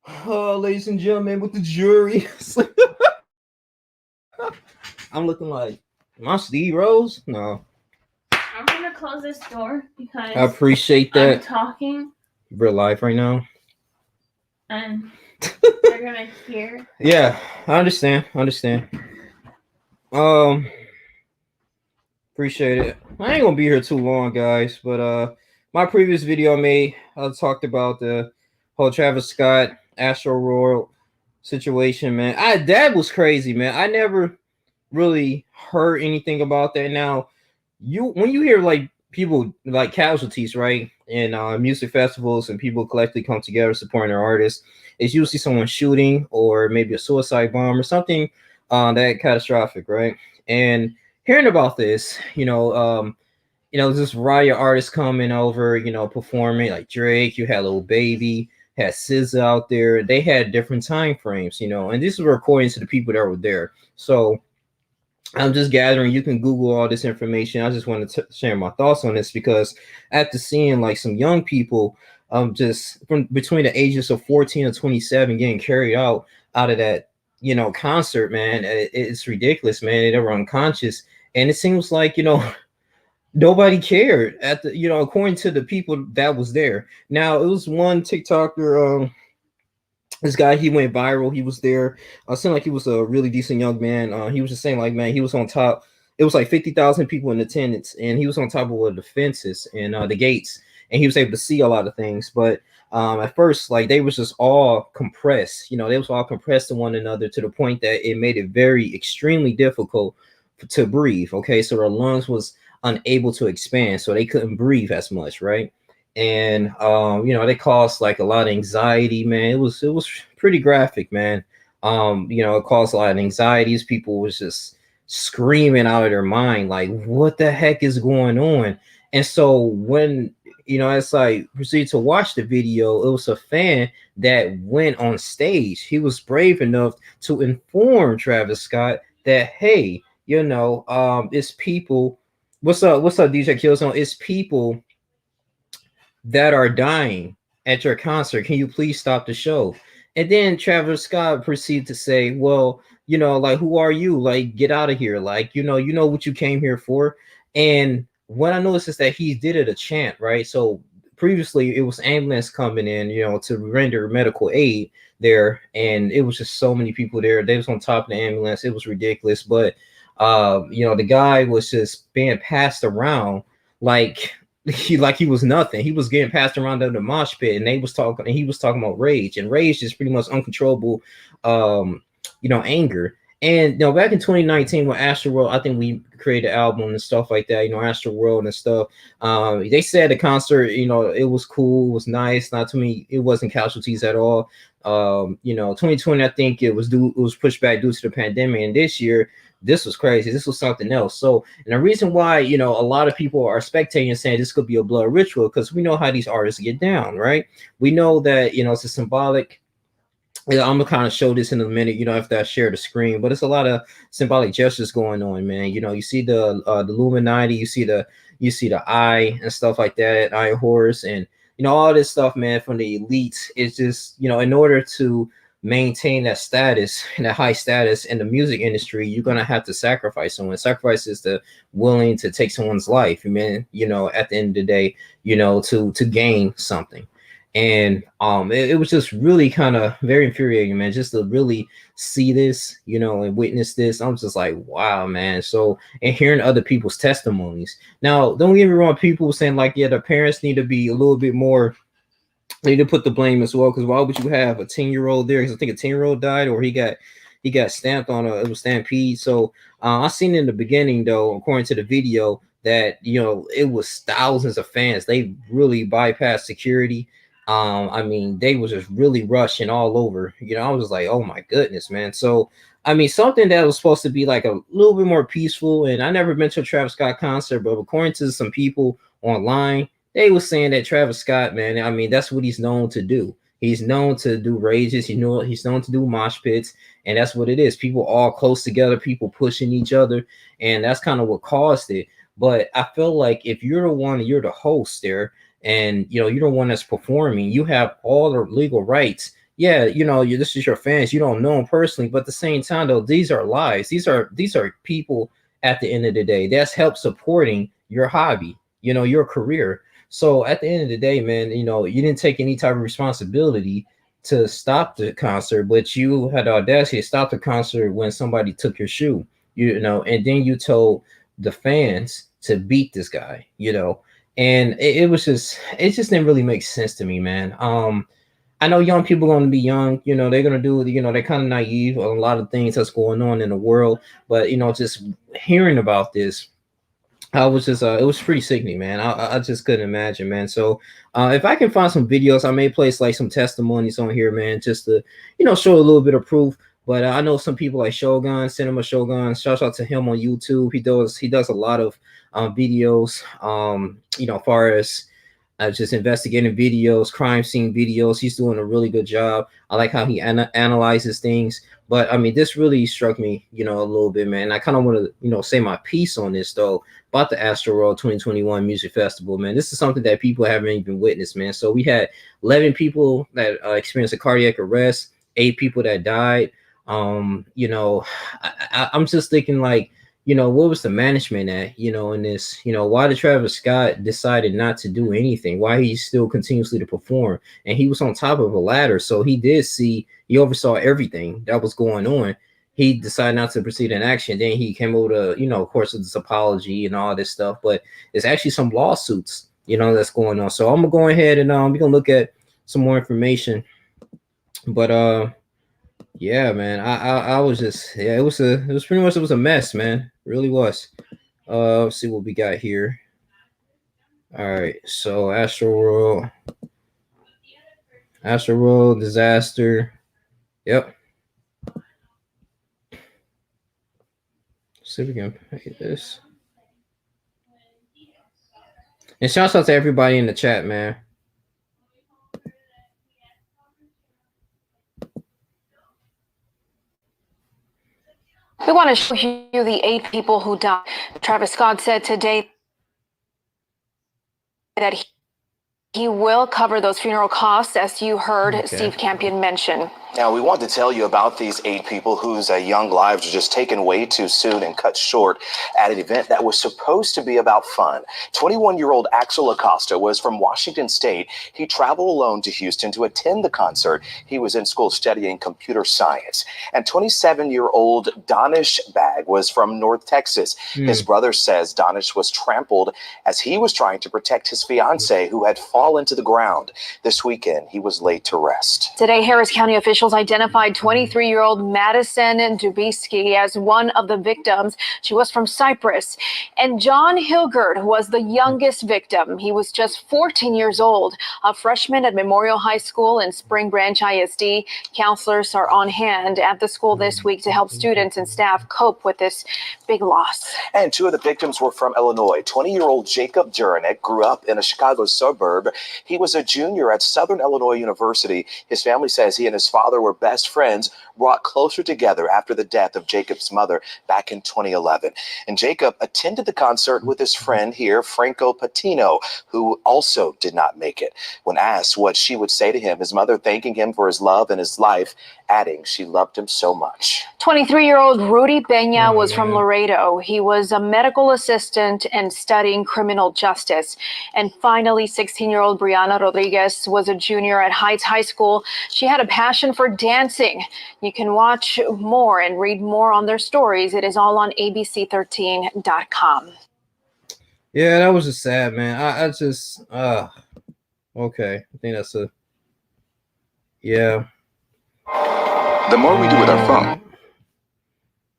Ladies and gentlemen, with the jury, I'm looking like my Steve Rose. No, I'm gonna close this door I because appreciate I'm that. talking Real life right now. and they're gonna hear. Yeah, I understand. I understand. Um, Appreciate it. I ain't gonna be here too long, guys. But my previous video I made, I talked about the whole Travis Scott Astroworld situation, man. That was crazy, man. I never really heard anything about that. Now, when you hear like people like casualties, right, in music festivals and people collectively come together supporting their artists, it's usually someone shooting or maybe a suicide bomb or something that catastrophic, right? And hearing about this, this variety of artists coming over, performing like Drake, you had Little Baby, had SZA out there. They had different time frames, and this is according to the people that were there. So I'm just gathering. You can Google all this information. I just wanted to share my thoughts on this because after seeing like some young people, just from between the ages of 14 and 27 getting carried out of that, concert, man, it's ridiculous, man. They were unconscious, and it seems like nobody cared at the, according to the people that was there. Now it was one TikToker. This guy, he went viral. He was there. Seemed like he was a really decent young man. He was just saying like, man, he was on top. It was like 50,000 people in attendance, and he was on top of one of the fences and the gates, and he was able to see a lot of things. But at first, like they was just all compressed. They was all compressed to one another to the point that it made it very extremely difficult to breathe. Okay, so their lungs was unable to expand, so they couldn't breathe as much, right? And they caused like a lot of anxiety, man. It was pretty graphic, man. It caused a lot of anxieties. People was just screaming out of their mind, like, what the heck is going on? And so when as I proceeded to watch the video, it was a fan that went on stage. He was brave enough to inform Travis Scott that, hey, it's people. What's up, DJ Killzone? It's people that are dying at your concert. Can you please stop the show? And then Travis Scott proceeded to say, well, like, who are you? Like, get out of here. Like, you know what you came here for. And what I noticed is that he did it a chant, right? So previously it was ambulance coming in, to render medical aid there. And it was just so many people there. They was on top of the ambulance. It was ridiculous. But, the guy was just being passed around like he was nothing. He was getting passed around in the mosh pit, and he was talking about rage, and rage is pretty much uncontrollable, anger. And back in 2019 when Astroworld, I think we created an album and stuff like that, Astroworld and stuff. They said the concert, it was cool, it was nice. Not to me, it wasn't casualties at all. 2020, I think it was pushed back due to the pandemic, and this year this was crazy. This was something else. So, and the reason why, a lot of people are spectating and saying this could be a blood ritual, because we know how these artists get down, right? We know that, it's a symbolic. I'm gonna kind of show this in a minute, after I share the screen, but it's a lot of symbolic gestures going on, man. You see the Illuminati, you see the eye and stuff like that, Iron Horse, and all this stuff, man, from the elites. It's just, in order to maintain that status and that high status in the music industry, you're gonna have to sacrifice someone. Sacrifice is the willing to take someone's life, man. At the end of the day, to gain something. And it was just really kind of very infuriating, man, just to really see this, and witness this. I'm just like, wow, man. So, and hearing other people's testimonies. Now, don't get me wrong, people saying like, yeah, the parents need to be a little bit more, they need to put the blame as well, because why would you have a 10-year-old there? Because I think a 10-year-old died, or he got stamped on it was stampede. So I seen in the beginning, though, according to the video, that it was thousands of fans. They really bypassed security. I mean, they was just really rushing all over. I was like, oh my goodness, man. So I mean, something that was supposed to be like a little bit more peaceful. And I never been to a Travis Scott concert, but according to some people online, they was saying that Travis Scott, man, I mean, that's what he's known to do. He's known to do rages. He's known to do mosh pits, and that's what it is. People all close together, people pushing each other, and that's kind of what caused it. But I feel like if you're the one, you're the host there, and you're the one that's performing, you have all the legal rights, yeah, you know, this is your fans. You don't know them personally, but at the same time, though, these are lives. These are people at the end of the day. That's help supporting your hobby, you know, your career. So at the end of the day, man, you know, you didn't take any type of responsibility to stop the concert, but you had the audacity to stop the concert when somebody took your shoe, you know, and then you told the fans to beat this guy, you know, and it was just, it just didn't really make sense to me, man. I know young people are going to be young, you know, they're going to do, you know, they're kind of naive on a lot of things that's going on in the world. But, you know, just hearing about this, I was just, it was pretty sickening, man. I just couldn't imagine, man. So, if I can find some videos, I may place like some testimonies on here, man, just to, you know, show a little bit of proof. But I know some people like Shogun, Cinema Shogun. Shout out to him on YouTube. He does a lot of videos, you know, far as just investigating videos, crime scene videos. He's doing a really good job. I like how he analyzes things. But I mean, this really struck me, you know, a little bit, man. I kind of want to, you know, say my piece on this though about the Astroworld 2021 Music Festival, man. This is something that people haven't even witnessed, man. So we had 11 people that experienced a cardiac arrest, 8 people that died. You know, I'm just thinking like, you know, what was the management at, you know, in this, you know, why did Travis Scott decided not to do anything? Why he still continuously to perform? And he was on top of a ladder. So he oversaw everything that was going on. He decided not to proceed in action. Then he came over to, you know, of course, with this apology and all this stuff, but it's actually some lawsuits, you know, that's going on. So I'm gonna go ahead and we're gonna look at some more information. But yeah, man, I was just, yeah, it was pretty much, it was a mess, man. It really was. Let's see what we got here. All right, so Astroworld disaster. Yep. Let's see if we can pay this. And shout out to everybody in the chat, man. We want to show you the 8 people who died. Travis Scott said today that he will cover those funeral costs, as you heard Steve Campion mention. Now, we want to tell you about these 8 people whose young lives were just taken way too soon and cut short at an event that was supposed to be about fun. 21-year-old Axel Acosta was from Washington State. He traveled alone to Houston to attend the concert. He was in school studying computer science. And 27-year-old Danish Bag was from North Texas. His brother says Danish was trampled as he was trying to protect his fiancée, who had fallen to the ground. This weekend, he was laid to rest. Today, Harris County officials identified 23-year-old Madison Dubisky as one of the victims. She was from Cyprus. And John Hilgard was the youngest victim. He was just 14 years old, a freshman at Memorial High School in Spring Branch ISD. Counselors are on hand at the school this week to help students and staff cope with this big loss. And 2 of the victims were from Illinois. 20-year-old Jacob Juranek grew up in a Chicago suburb. He was a junior at Southern Illinois University. His family says he and his father were best friends, brought closer together after the death of Jacob's mother back in 2011. And Jacob attended the concert with his friend here, Franco Patino, who also did not make it. When asked what she would say to him, his mother thanking him for his love and his life, adding she loved him so much. 23-year-old Rudy Peña was from Laredo. He was a medical assistant and studying criminal justice. And finally, 16-year-old Brianna Rodriguez was a junior at Heights High School. She had a passion for dancing. You can watch more and read more on their stories. It is all on abc13.com. Yeah, that was just sad, man. I just okay. I think that's a yeah. The more we do with our phone.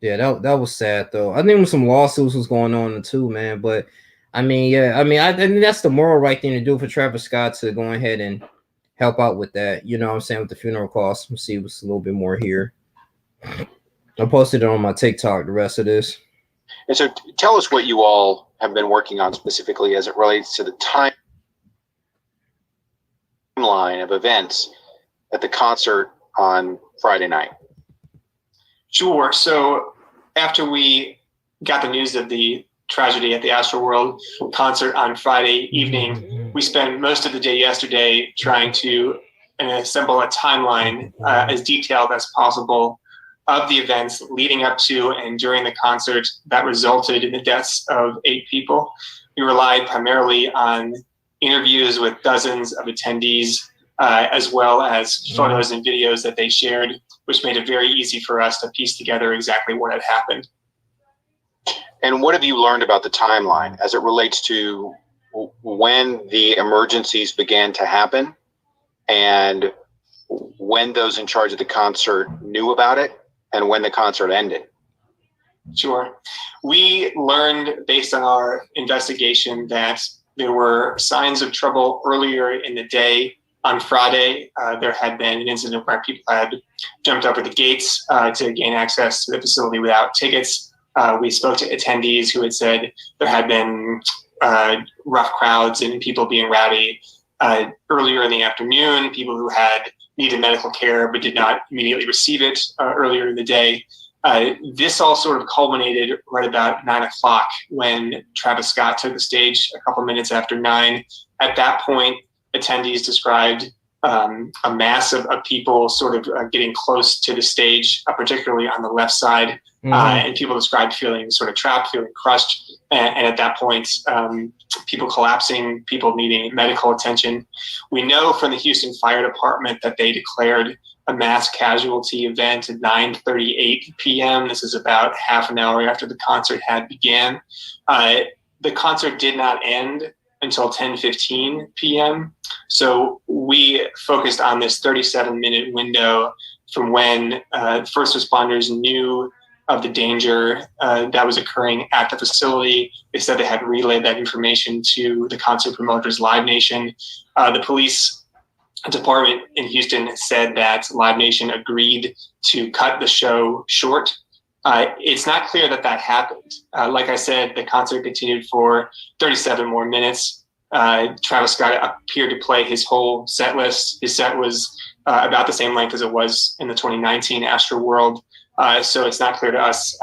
Yeah, that was sad though. I think some lawsuits was going on too, man. But I mean, yeah, I think that's the moral right thing to do for Travis Scott to go ahead and help out with that. You know what I'm saying, with the funeral costs. Let's see what's a little bit more here. I posted it on my TikTok, the rest of this. And so tell us what you all have been working on specifically as it relates to the timeline of events at the concert on Friday night. Sure. So after we got the news of the tragedy at the Astroworld concert on Friday evening, we spent most of the day yesterday trying to and assemble a timeline as detailed as possible of the events leading up to and during the concert that resulted in the deaths of 8 people. We relied primarily on interviews with dozens of attendees, as well as photos and videos that they shared, which made it very easy for us to piece together exactly what had happened. And what have you learned about the timeline as it relates to when the emergencies began to happen and when those in charge of the concert knew about it and when the concert ended? Sure. We learned based on our investigation that there were signs of trouble earlier in the day. On Friday, there had been an incident where people had jumped over the gates to gain access to the facility without tickets. We spoke to attendees who had said there had been rough crowds and people being rowdy earlier in the afternoon, people who had needed medical care but did not immediately receive it earlier in the day. This all sort of culminated right about 9 o'clock when Travis Scott took the stage a couple minutes after 9. At that point, attendees described a mass of people sort of getting close to the stage, particularly on the left side. And people described feeling sort of trapped, feeling crushed. And at that point, people collapsing, people needing medical attention. We know from the Houston Fire Department that they declared a mass casualty event at 9:38 p.m. This is about half an hour after the concert had began. The concert did not end until 10:15 p.m. So we focused on this 37-minute window from when first responders knew of the danger that was occurring at the facility. They said they had relayed that information to the concert promoters, Live Nation. The police department in Houston said that Live Nation agreed to cut the show short. It's not clear that that happened. Like I said, the concert continued for 37 more minutes. Travis Scott appeared to play his whole set list. His set was about the same length as it was in the 2019 Astroworld. So it's not clear to us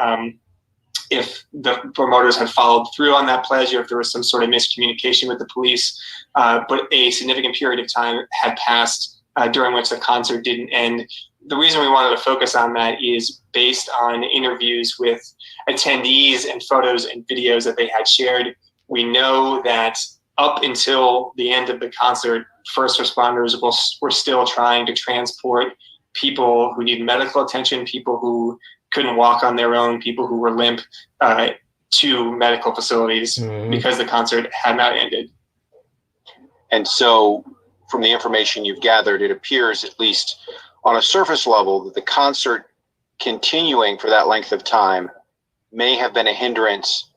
if the promoters had followed through on that pledge or if there was some sort of miscommunication with the police. But a significant period of time had passed during which the concert didn't end. The reason we wanted to focus on that is based on interviews with attendees and photos and videos that they had shared. We know that up until the end of the concert, first responders were still trying to transport people who need medical attention, people who couldn't walk on their own, people who were limp to medical facilities because the concert had not ended. And so from the information you've gathered, it appears, at least on a surface level, that the concert continuing for that length of time may have been a hindrance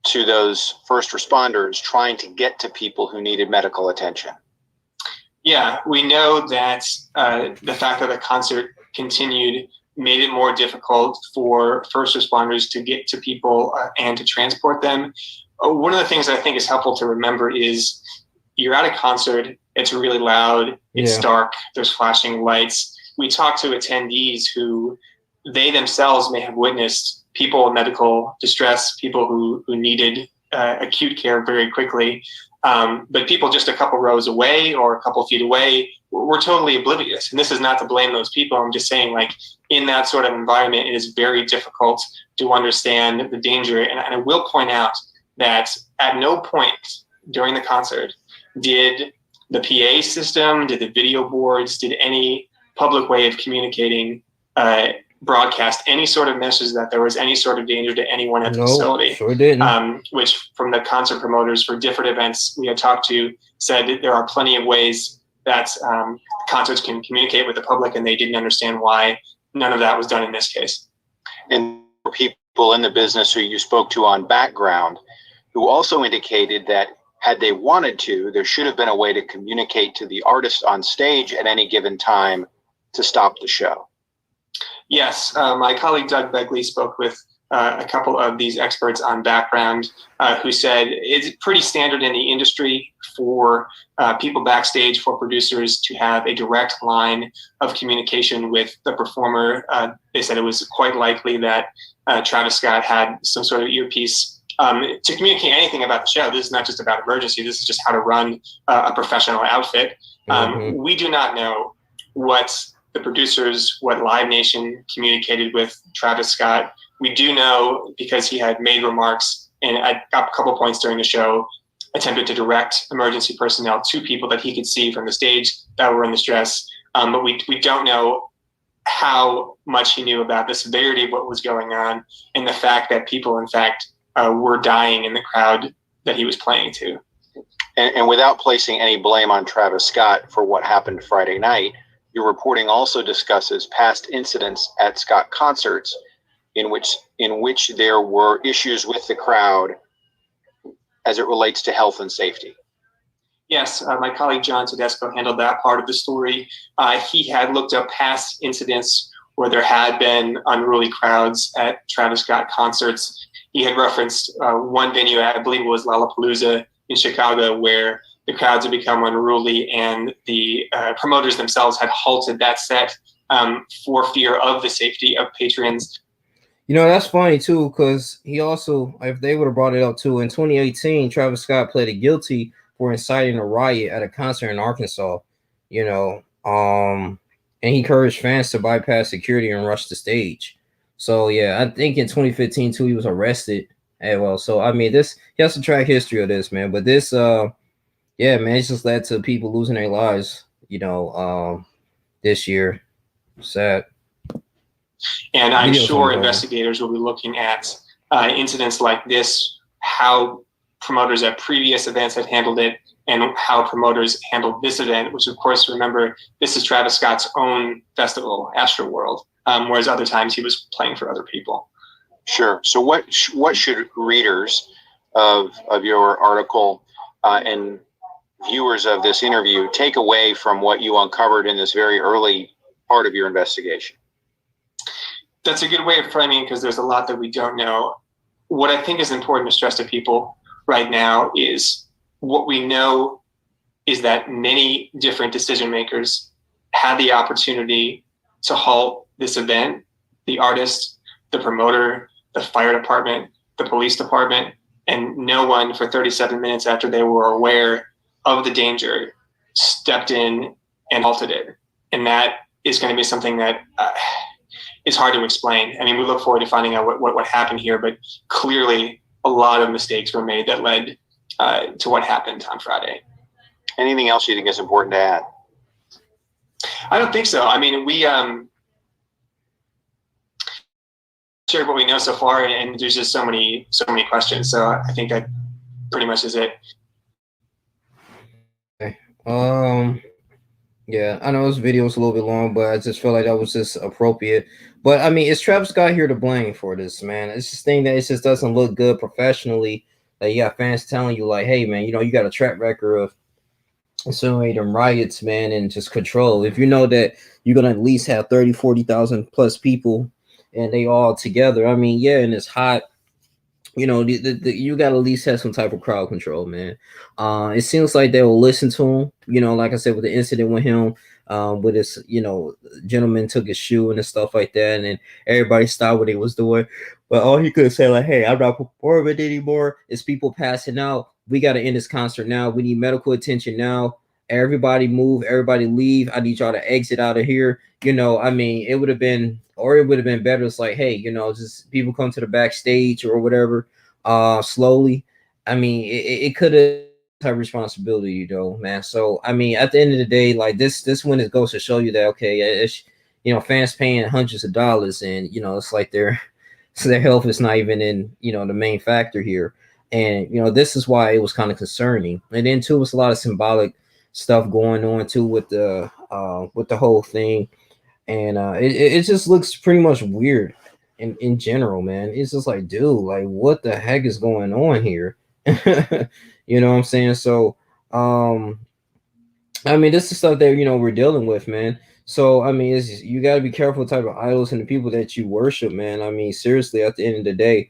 to those first responders trying to get to people who needed medical attention. Yeah, we know that the fact that the concert continued made it more difficult for first responders to get to people and to transport them. One of the things that I think is helpful to remember is you're at a concert, it's really loud, it's dark, there's flashing lights. We talked to attendees who they themselves may have witnessed people in medical distress, people who needed acute care very quickly. But people just a couple rows away or a couple feet away were totally oblivious. And this is not to blame those people. I'm just saying, like, in that sort of environment, it is very difficult to understand the danger. And I will point out that at no point during the concert did the PA system, did the video boards, did any public way of communicating broadcast any sort of message that there was any sort of danger to anyone at the facility. Sure didn't. Which from the concert promoters for different events we had talked to said that there are plenty of ways that concerts can communicate with the public, and they didn't understand why none of that was done in this case. And people in the business who you spoke to on background who also indicated that had they wanted to, there should have been a way to communicate to the artist on stage at any given time to stop the show. Yes, my colleague Doug Begley spoke with a couple of these experts on background who said it's pretty standard in the industry for people backstage, for producers to have a direct line of communication with the performer. They said it was quite likely that Travis Scott had some sort of earpiece to communicate anything about the show. This is not just about emergency. This is just how to run a professional outfit. We do not know what the producers, what Live Nation communicated with Travis Scott. We do know, because he had made remarks and at a couple points during the show, attempted to direct emergency personnel to people that he could see from the stage that were in distress. But we don't know how much he knew about the severity of what was going on and the fact that people, in fact, were dying in the crowd that he was playing to. And without placing any blame on Travis Scott for what happened Friday night, your reporting also discusses past incidents at Scott concerts in which there were issues with the crowd as it relates to health and safety. Yes, my colleague John Tedesco handled that part of the story. He had looked up past incidents where there had been unruly crowds at Travis Scott concerts. He had referenced one venue, I believe it was Lollapalooza in Chicago, where the crowds had become unruly and the promoters themselves had halted that set for fear of the safety of patrons. You know, that's funny too, because he also, if they would have brought it up too, in 2018, Travis Scott pleaded guilty for inciting a riot at a concert in Arkansas, you know, and he encouraged fans to bypass security and rush the stage. So yeah, I think in 2015 too, he was arrested as well. So I mean, he has a track history of this, man. But this, yeah, man, it's just led to people losing their lives, you know, this year. Sad. And I'm sure investigators will be looking at incidents like this, how promoters at previous events had handled it, and how promoters handled this event, which, of course, remember, this is Travis Scott's own festival, Astroworld, whereas other times he was playing for other people. Sure. So what should readers of your article and viewers of this interview take away from what you uncovered in this very early part of your investigation? That's a good way of framing, because there's a lot that we don't know. What I think is important to stress to people right now is what we know is that many different decision makers had the opportunity to halt this event: the artist, the promoter, the fire department, the police department, and no one for 37 minutes after they were aware of the danger stepped in and halted it. And that is going to be something that is hard to explain. I mean, we look forward to finding out what happened here, but clearly a lot of mistakes were made that led to what happened on Friday. Anything else you think is important to add? I don't think so. I mean, we shared what we know so far, and there's just so many questions. So I think that pretty much is it. Okay. Yeah, I know this video is a little bit long, but I just felt like that was just appropriate. But I mean, is Travis Scott here to blame for this, man? It's this thing that it just doesn't look good professionally. That you got fans telling you like, hey, man, you know, you got a track record of insinuating riots, man, and just control. If you know that you're gonna at least have 30, 40,000 plus people and they all together, I mean, yeah, and it's hot. You know, you got to at least have some type of crowd control, man. It seems like they will listen to him. You know, like I said, with the incident with him, with his, you know, gentleman took his shoe and stuff like that, and then everybody stopped what he was doing. But all he could say, like, hey, I'm not performing anymore. It's people passing out. We got to end this concert now. We need medical attention now. Everybody move. Everybody leave. I need y'all to exit out of here. You know, I mean, it would have been better. It's like, hey, you know, just people come to the backstage or whatever, slowly. I mean, it could have responsibility, you know, man. So, I mean, at the end of the day, like this when it goes to show you that, okay, it's, you know, fans paying hundreds of dollars, and, you know, it's like their health is not even in, you know, the main factor here. And, you know, this is why it was kind of concerning. And then too, it's a lot of symbolic stuff going on too with the whole thing. And it just looks pretty much weird in general, man. It's just like, dude, like, what the heck is going on here? You know what I'm saying? So, I mean, this is stuff that, you know, we're dealing with, man. So, I mean, you got to be careful what type of idols and the people that you worship, man. I mean, seriously, at the end of the day,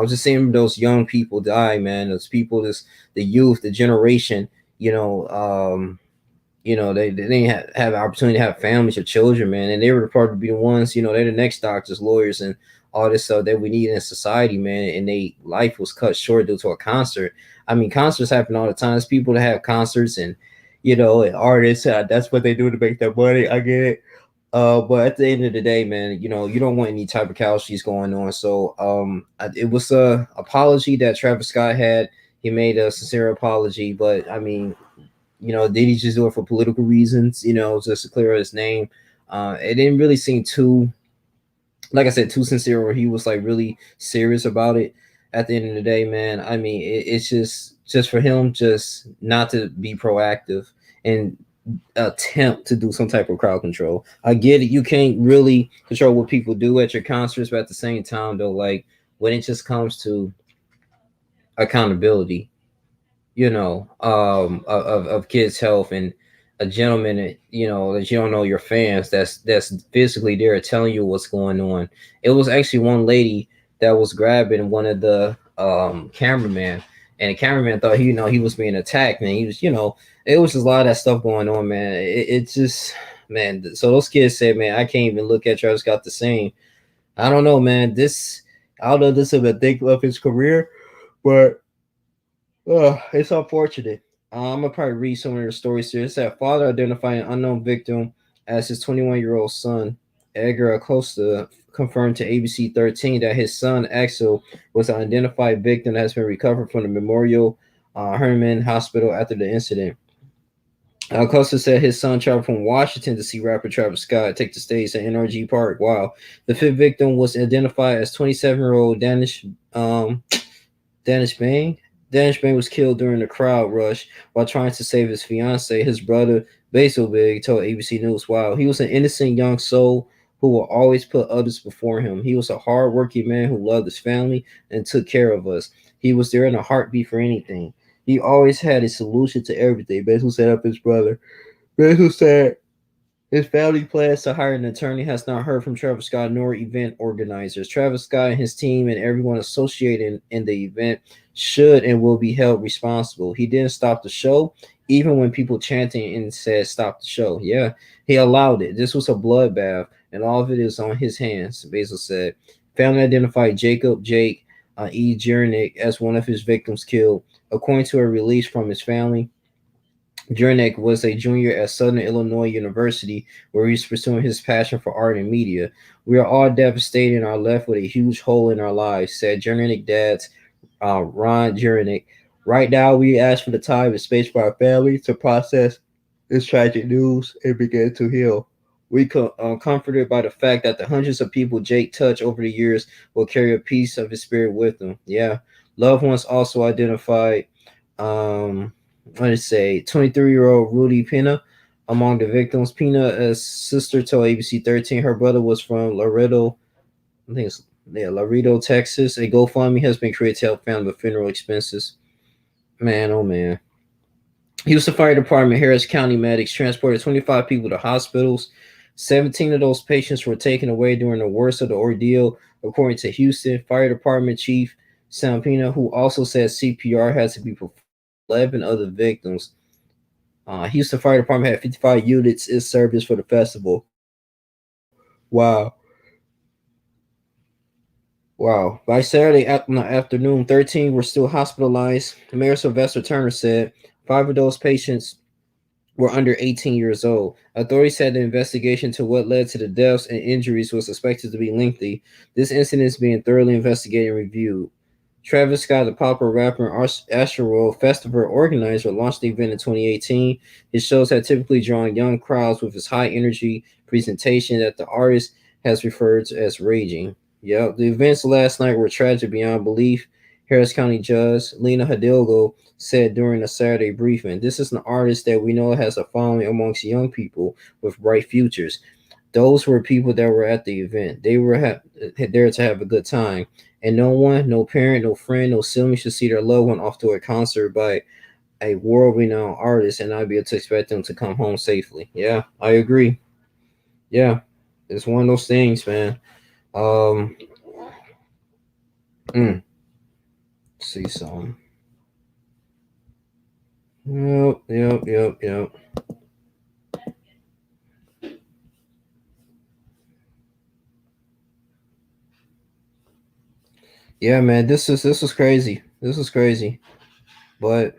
just seeing those young people die, man. Those people, the youth, the generation, you know, they didn't have opportunity to have families or children, man. And they were probably be the ones, you know, they're the next doctors, lawyers, and all this stuff that we need in society, man. And life was cut short due to a concert. I mean, concerts happen all the time. There's people that have concerts and, you know, and artists. That's what they do to make their money. I get it. But at the end of the day, man, you know, you don't want any type of casualties going on. So, it was a apology that Travis Scott had. He made a sincere apology, but I mean, you know, did he just do it for political reasons? You know, just to clear his name. It didn't really seem too, like I said, too sincere, or he was like really serious about it. At the end of the day, man, I mean, it's just for him, just not to be proactive and attempt to do some type of crowd control. I get it, you can't really control what people do at your concerts, but at the same time, though, like when it just comes to accountability, you know, of kids' health and a gentleman, you know, that you don't know your fans, that's physically there telling you what's going on. It was actually one lady that was grabbing one of the cameraman, and the cameraman thought he, you know, he was being attacked, and he was, you know, it was just a lot of that stuff going on, man. It just, man. So those kids said, man, I can't even look at Travis Scott the same. I don't know, man. This, I don't know, this is a think of his career, but it's unfortunate. I'm gonna probably read some of the stories here. It said father identified an unknown victim as his 21-year-old son. Edgar Acosta confirmed to ABC 13 that his son Axel was an identified victim that has been recovered from the Memorial Hermann Hospital after the incident. Acosta said his son traveled from Washington to see rapper Travis Scott take the stage at NRG Park. Wow. The fifth victim was identified as 27-year-old Danish Bang. Danish Bang was killed during the crowd rush while trying to save his fiance. His brother, Basil Big, told ABC News, wow, he was an innocent young soul who will always put others before him. He was a hardworking man who loved his family and took care of us. He was there in a heartbeat for anything. He always had a solution to everything. Basil set up his brother. Basil said his family plans to hire an attorney has not heard from Travis Scott nor event organizers. Travis Scott and his team and everyone associated in the event should and will be held responsible. He didn't stop the show, even when people chanting and said stop the show. Yeah, he allowed it. This was a bloodbath, and all of it is on his hands, Basil said. Family identified Jake E. Jernick as one of his victims killed. According to a release from his family, Jernick was a junior at Southern Illinois University, where he's pursuing his passion for art and media. We are all devastated and are left with a huge hole in our lives, said Jernick dad's Ron Jernick. Right now, we ask for the time and space for our family to process this tragic news and begin to heal. We comforted by the fact that the hundreds of people Jake touched over the years will carry a piece of his spirit with them. Yeah. Loved ones also identified what did it say? 23-year-old Rudy Pena among the victims. Pena's sister told ABC 13 her brother was from Laredo, I think it's, yeah, Laredo, Texas. A GoFundMe has been created to help family with funeral expenses. Man, oh man. Houston Fire Department, Harris County medics transported 25 people to hospitals. 17 of those patients were taken away during the worst of the ordeal, according to Houston Fire Department Chief Sam Pena, who also said CPR had to be performed on 11 other victims. Houston Fire Department had 55 units in service for the festival. Wow. Wow. By Saturday afternoon, 13 were still hospitalized. Mayor Sylvester Turner said 5 of those patients were under 18 years old. Authorities said the investigation to what led to the deaths and injuries was expected to be lengthy. This incident is being thoroughly investigated and reviewed. Travis Scott, the popular rapper and Astroworld festival organizer, launched the event in 2018. His shows have typically drawn young crowds with his high energy presentation that the artist has referred to as raging. Yeah, the events last night were tragic beyond belief. Harris County Judge Lena Hidalgo said during a Saturday briefing, "This is an artist that we know has a following amongst young people with bright futures. Those were people that were at the event. They were there to have a good time. And no one, no parent, no friend, no sibling should see their loved one off to a concert by a world-renowned artist and not be able to expect them to come home safely." Yeah, I agree. Yeah, it's one of those things, man. Um, mm, see some. Yep. Yeah, man, this is crazy. This is crazy. But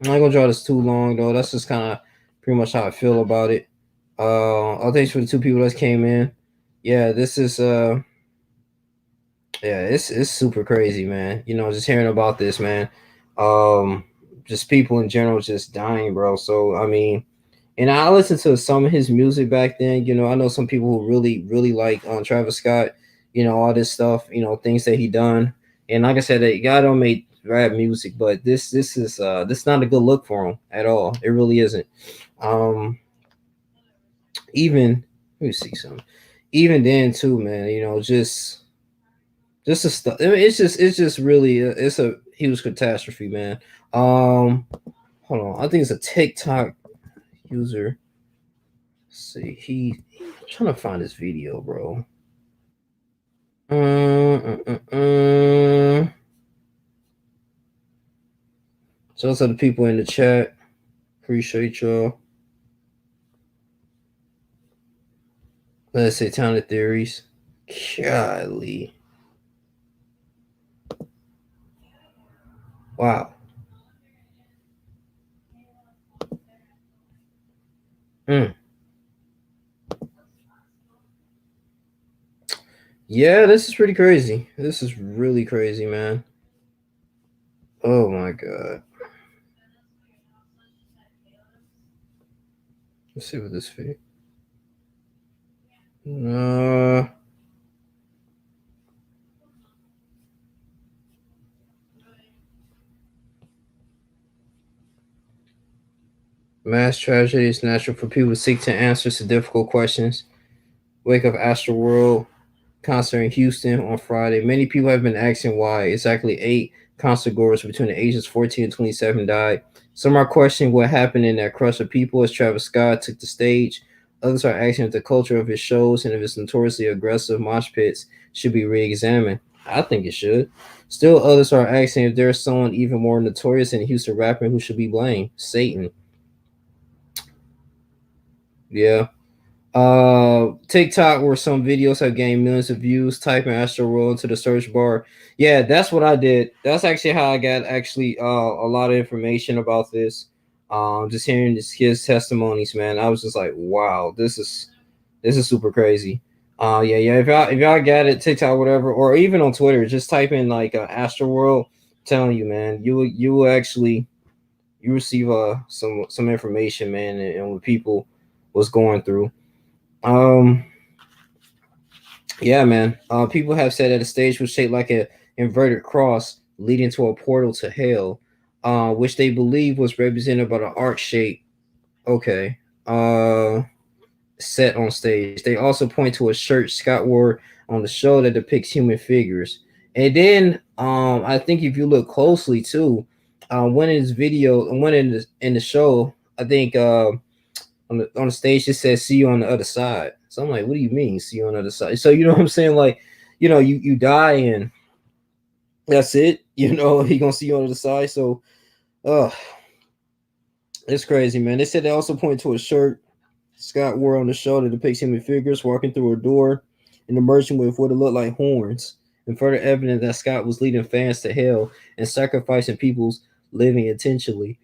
I'm not gonna draw this too long though. That's just kind of pretty much how I feel about it. Thanks for the 2 people that came in. Yeah, this is yeah, it's super crazy, man. You know, just hearing about this, man. Um, just people in general just dying, bro. So I mean, and I listened to some of his music back then. You know, I know some people who really like Travis Scott. You know, all this stuff. You know, things that he done. And like I said, that guy don't make rap music, but this is this not a good look for him at all. It really isn't. Um, even let me see something. Even then, too, man. You know, just a stuff. I mean, it's just really it's a huge catastrophe, man. Hold on. I think it's a TikTok user. Let's see, I'm trying to find this video, bro. Shout out to the people in the chat. Appreciate y'all. Let's say Talented Theories. Golly. Wow. Yeah, this is pretty crazy. This is really crazy, man. Oh my god. Let's see what this video. Mass tragedy is natural for people to seek to answers to difficult questions. Wake up Astroworld concert in Houston on Friday. Many people have been asking why. Exactly 8 concert goers between the ages 14 and 27 died. Some are questioning what happened in that crush of people as Travis Scott took the stage. Others are asking if the culture of his shows and if his notoriously aggressive mosh pits should be re-examined. I think it should. Still, others are asking if there's someone even more notorious than Houston rapper who should be blamed. Satan. Yeah. TikTok where some videos have gained millions of views. Type in Astroworld into the search bar. Yeah, that's what I did. That's actually how I got actually a lot of information about this. Just hearing his testimonies, man. I was just like, wow, this is super crazy. Yeah. If y'all got it, TikTok, whatever, or even on Twitter, just type in like Astroworld. I'm telling you, man, you will actually you receive some information, man, and what people was going through. Yeah, man. People have said that the stage was shaped like an inverted cross leading to a portal to hell, which they believe was represented by the arc shape. Okay. Set on stage. They also point to a shirt Scott wore on the show that depicts human figures. And then, I think if you look closely too, when in this video, when in the show, I think on the stage it says see you on the other side. So I'm like, what do you mean see you on the other side? So you know what I'm saying? Like, you know, you die and that's it. You know, he gonna see you on the other side. So it's crazy, man. They said they also point to a shirt Scott wore on the show that depicts human figures walking through a door and emerging with what it looked like horns, and further evidence that Scott was leading fans to hell and sacrificing people's living intentionally.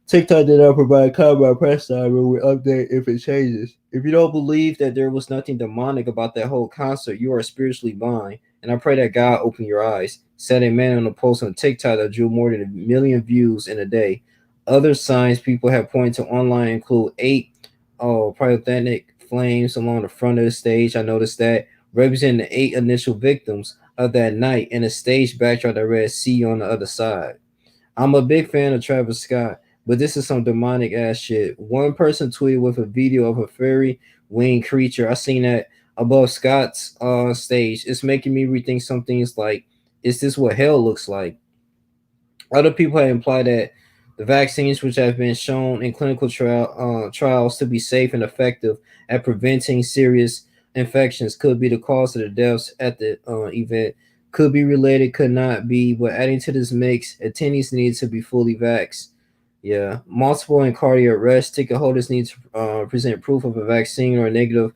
TikTok did not provide comment press time and will update if it changes. If you don't believe that there was nothing demonic about that whole concert, you are spiritually blind. And I pray that God open your eyes, said a man on a post on TikTok that drew more than 1 million views in a day. Other signs people have pointed to online include 8 pyrotechnic flames along the front of the stage. I noticed that representing the 8 initial victims of that night and a stage backdrop that read "See you on the other side." I'm a big fan of Travis Scott, but this is some demonic ass shit. One person tweeted with a video of a fairy winged creature. I seen that above Scott's stage. It's making me rethink some things like, is this what hell looks like? Other people have implied that the vaccines, which have been shown in clinical trials to be safe and effective at preventing serious infections, could be the cause of the deaths at the event. Could be related, could not be, but adding to this mix, attendees need to be fully vaxxed. Yeah, multiple and cardiac arrest. Ticket holders need to present proof of a vaccine or a negative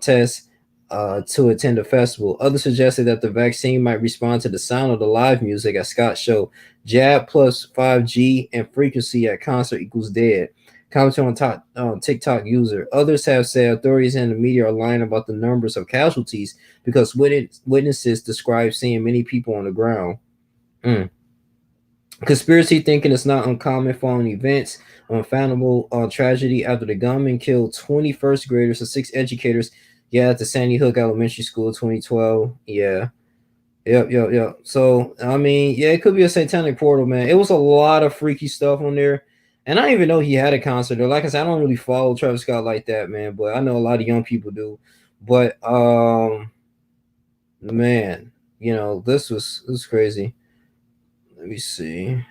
test to attend the festival. Others suggested that the vaccine might respond to the sound of the live music at Scott's show. Jab plus 5G and frequency at concert equals dead. Commenting on TikTok user. Others have said authorities and the media are lying about the numbers of casualties because witnesses describe seeing many people on the ground. Conspiracy thinking is not uncommon following events. Unfathomable tragedy after the gunman killed 20 first graders and 6 educators. Yeah, at the Sandy Hook Elementary School, 2012. Yeah. Yep. So, I mean, yeah, it could be a satanic portal, man. It was a lot of freaky stuff on there. And I didn't even know he had a concert. Or like I said, I don't really follow Travis Scott like that, man. But I know a lot of young people do. But man, this was crazy. Let me see.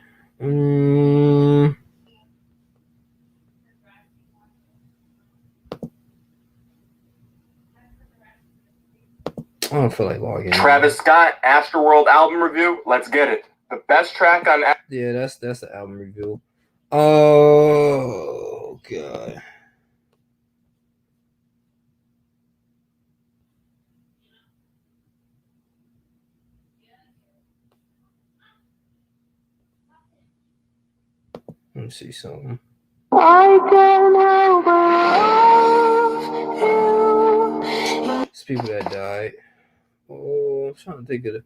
I don't feel like logging. Travis Scott, Astroworld album review. Let's get it. The best track on. Yeah, that's the album review. Oh god. Let me see something. It's people that died. Oh, I'm trying to think of it.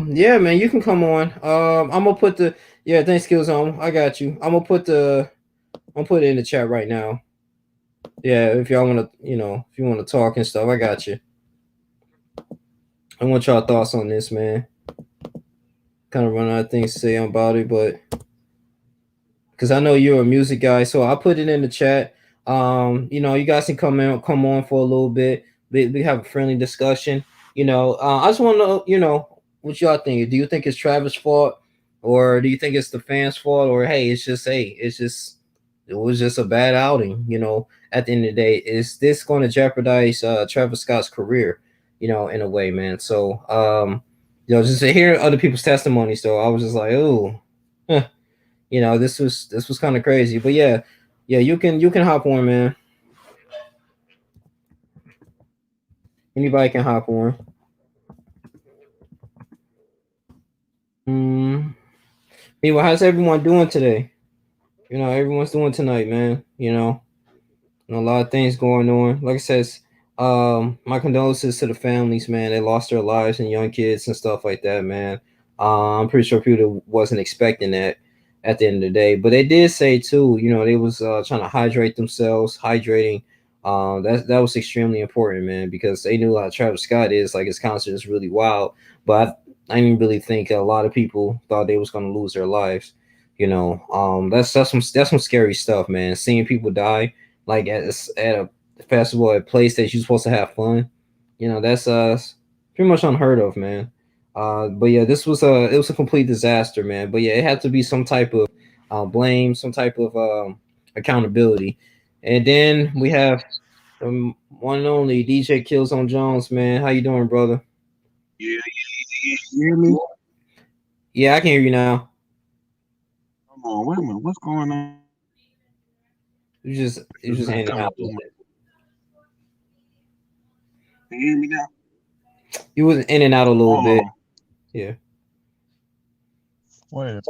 Yeah, man, you can come on. I'm gonna put the thanks skills on. I got you. I'm gonna put it in the chat right now. Yeah, if y'all wanna, if you wanna talk and stuff, I got you. I want y'all thoughts on this, man. Kind of run out of things to say about it, but because I know you're a music guy, so I put it in the chat. You guys can come on for a little bit. We have a friendly discussion. I just want to know, what y'all think. Do you think it's Travis' fault, or do you think it's the fans' fault, or hey, it was just a bad outing. At the end of the day, is this going to jeopardize Travis Scott's career? In a way, man. So just to hear other people's testimonies, though, I was just like, oh, this was kind of crazy. But yeah, you can hop on, man. Anybody can hop on. Meanwhile, how's everyone doing today? Everyone's doing tonight, man. A lot of things going on. Like I said, my condolences to the families, man. They lost their lives and young kids and stuff like that, man. I'm pretty sure people wasn't expecting that at the end of the day. But they did say too, they was trying to hydrate themselves, hydrating. That was extremely important, man, because they knew how Travis Scott is. Like, his concert is really wild, but I didn't really think a lot of people thought they was gonna lose their lives. That's some scary stuff, man. Seeing people die like at a festival, a place that you're supposed to have fun. That's pretty much unheard of, man. But yeah, it was a complete disaster, man. But yeah, it had to be some type of blame, some type of accountability. And then we have one and only DJ Killzone Jones, man. How you doing, brother? Yeah, you hear me? Yeah, I can hear you now. Come on, wait a minute. What's going on? You just in and out. Can you hear me now? You was in and out a little bit. Yeah. Wait.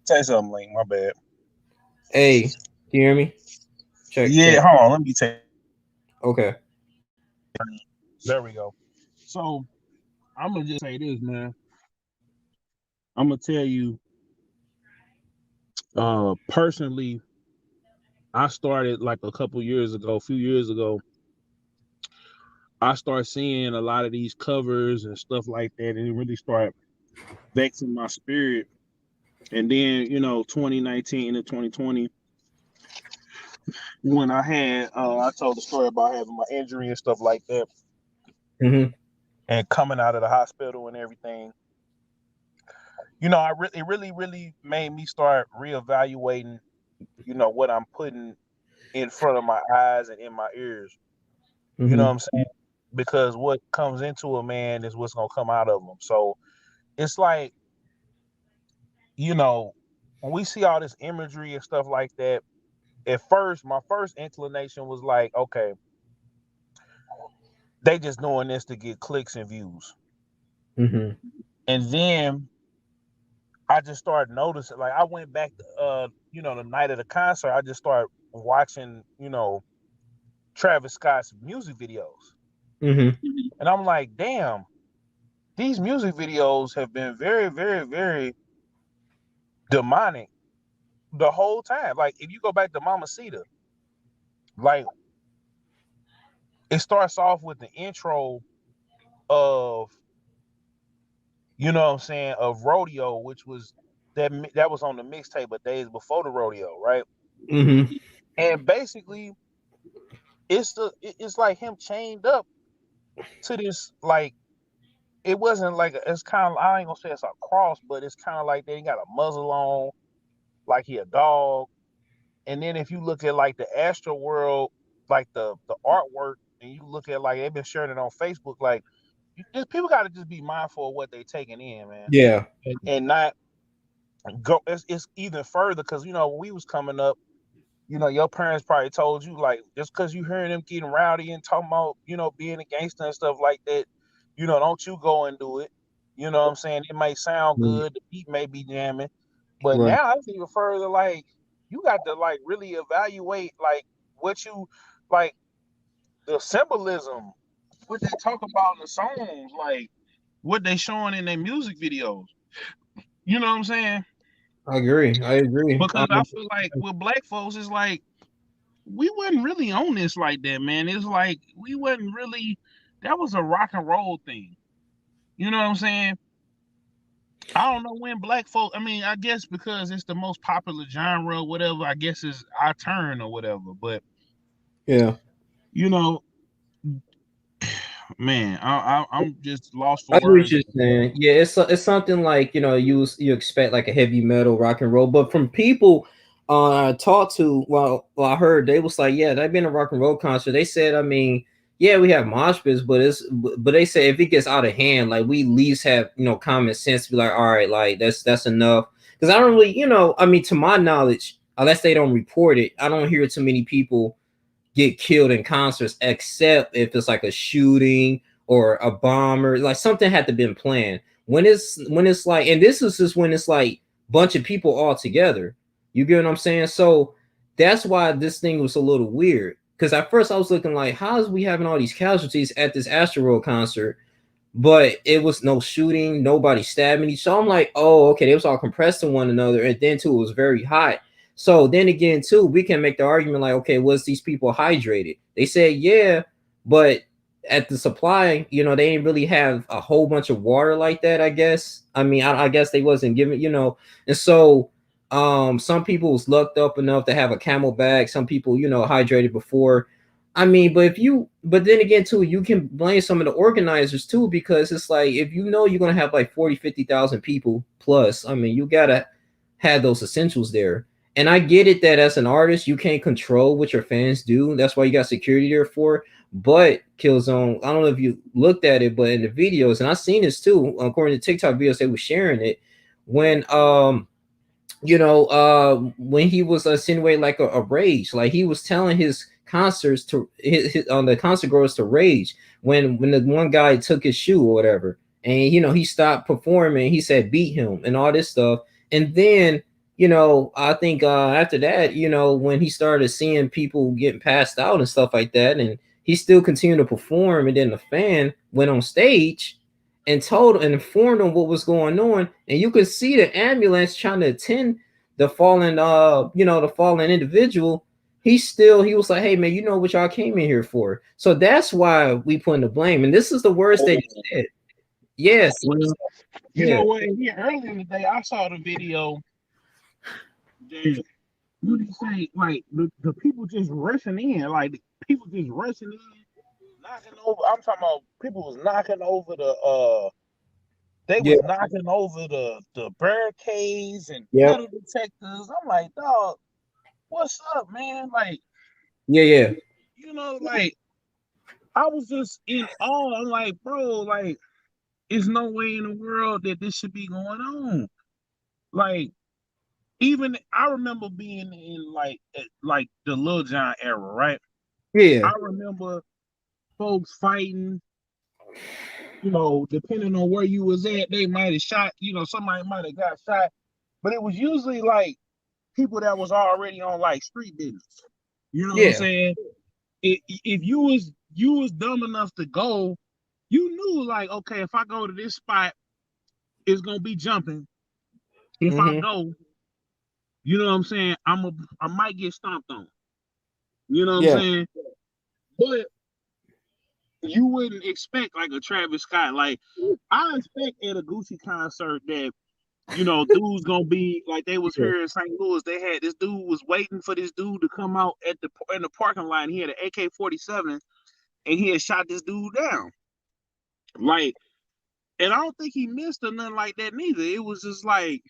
Say something, Link. My bad. Hey, can you hear me? Check. Hold on. Let me take. Okay. There we go. So I'm gonna just say this, man. I'm gonna tell you. Personally, I started like a few years ago. I started seeing a lot of these covers and stuff like that, and it really started vexing my spirit. And then, 2019 and 2020, when I told the story about having my injury and stuff like that, and coming out of the hospital and everything, it really made me start reevaluating, what I'm putting in front of my eyes and in my ears. You know what I'm saying? because what comes into a man is what's gonna come out of him. So it's like, you know, when we see all this imagery and stuff like that, at first, my first inclination was like, okay, they just doing this to get clicks and views. Mm-hmm. And then I just started noticing, like I went back to, the night of the concert, I just started watching, Travis Scott's music videos. Mm-hmm. And I'm like, damn, these music videos have been very, very, very demonic the whole time. Like if you go back to Mamacita, like it starts off with the intro of, you know what I'm saying, of Rodeo, which was that was on the mixtape, but days before the Rodeo, right? Mm-hmm. And basically, it's like him chained up to this, like it wasn't like it's kind of, I ain't gonna say it's a cross, but it's kind of like they got a muzzle on, like he a dog. And then if you look at like the Astroworld, like the artwork, and you look at like they've been sharing it on Facebook, like people got to just be mindful of what they taking in, man, Yeah. and not go. It's even further because when we was coming up, your parents probably told you like just because you hearing them getting rowdy and talking about being a gangster and stuff like that, don't you go and do it. You know what I'm saying? It may sound good, the beat may be jamming, but Right. now it's even further. Like you got to like really evaluate like what you like the symbolism, what they talk about in the songs, like what they showing in their music videos. You know what I'm saying? I agree. I agree. Because I feel like with black folks, it's like we wasn't really on this like that, man. It's like we wasn't really. That was a rock and roll thing. You know what I'm saying? I don't know when black folk. I mean, I guess because it's the most popular genre, or whatever. I guess it's our turn or whatever. But Yeah. you know, man, I'm just lost for I get what words. you're saying. Yeah, it's something like you expect like a heavy metal rock and roll, but from people I talked to, well, I heard they was like, yeah, they've been a rock and roll concert. They said, I mean, yeah, we have mosh pits, but they say if it gets out of hand, like we at least have common sense to be like, all right, like that's enough. Because I don't really, I mean, to my knowledge, unless they don't report it, I don't hear too many people get killed in concerts, except if it's like a shooting or a bomb or like something had to been planned. When it's like, and this is just when it's like bunch of people all together. You get what I'm saying? So that's why this thing was a little weird. Because at first I was looking like, how is we having all these casualties at this Astroworld concert? But it was no shooting, nobody stabbing each. So I'm like, oh, okay, they was all compressing one another, and then too, it was very hot. So then again, too, we can make the argument like, okay, was these people hydrated? They said, yeah, but at the supply, they didn't really have a whole bunch of water like that. I guess. I mean, I guess they wasn't giving, and so some people was lucked up enough to have a camel bag. Some people, hydrated before. I mean, but then again, too, you can blame some of the organizers too, because it's like, if you're going to have like 40, 50,000 people plus, I mean, you got to have those essentials there. And I get it that as an artist, you can't control what your fans do. That's why you got security there for. But Killzone, I don't know if you looked at it, but in the videos, and I've seen this too, according to TikTok videos, they were sharing it when when he was insinuating like a rage, like he was telling his concerts to on the concert goers to rage when the one guy took his shoe or whatever, and he stopped performing. He said beat him and all this stuff, and then I think after that, when he started seeing people getting passed out and stuff like that, and he still continued to perform, and then the fan went on stage and told and informed him what was going on, and you could see the ambulance trying to attend the fallen the fallen individual. He was like, hey man, you know what y'all came in here for. So that's why we put in the blame, and this is the words they said. Yes. Well, you Yeah. know what? Here earlier in the day, I saw the video. That, what do you say? Like the people just rushing in, like the people just rushing in, knocking over. I'm talking about people was knocking over they Yeah. was knocking over the barricades and Yep. metal detectors. I'm like, dog, what's up, man? Like, Yeah. like I was just in awe. I'm like, bro, like, there's no way in the world that this should be going on. Like, even I remember being in like the Lil Jon era, right? Yeah. I remember folks fighting, you know, depending on where you was at, they might have shot, you know, somebody might have got shot, but it was usually like people that was already on like street business. You know what I'm Yeah. saying? If you was dumb enough to go, you knew like, okay, if I go to this spot, it's gonna be jumping. If I Mm-hmm. go, you know what I'm saying, I might get stomped on. You know what I'm Yeah. saying? But you wouldn't expect like a Travis Scott. Like I expect at a Gucci concert that, you know, dudes gonna be like they was Yeah. here in St. Louis. They had this dude was waiting for this dude to come out in the parking lot. And he had an AK-47 and he had shot this dude down. Like, and I don't think he missed or nothing like that neither. It was just like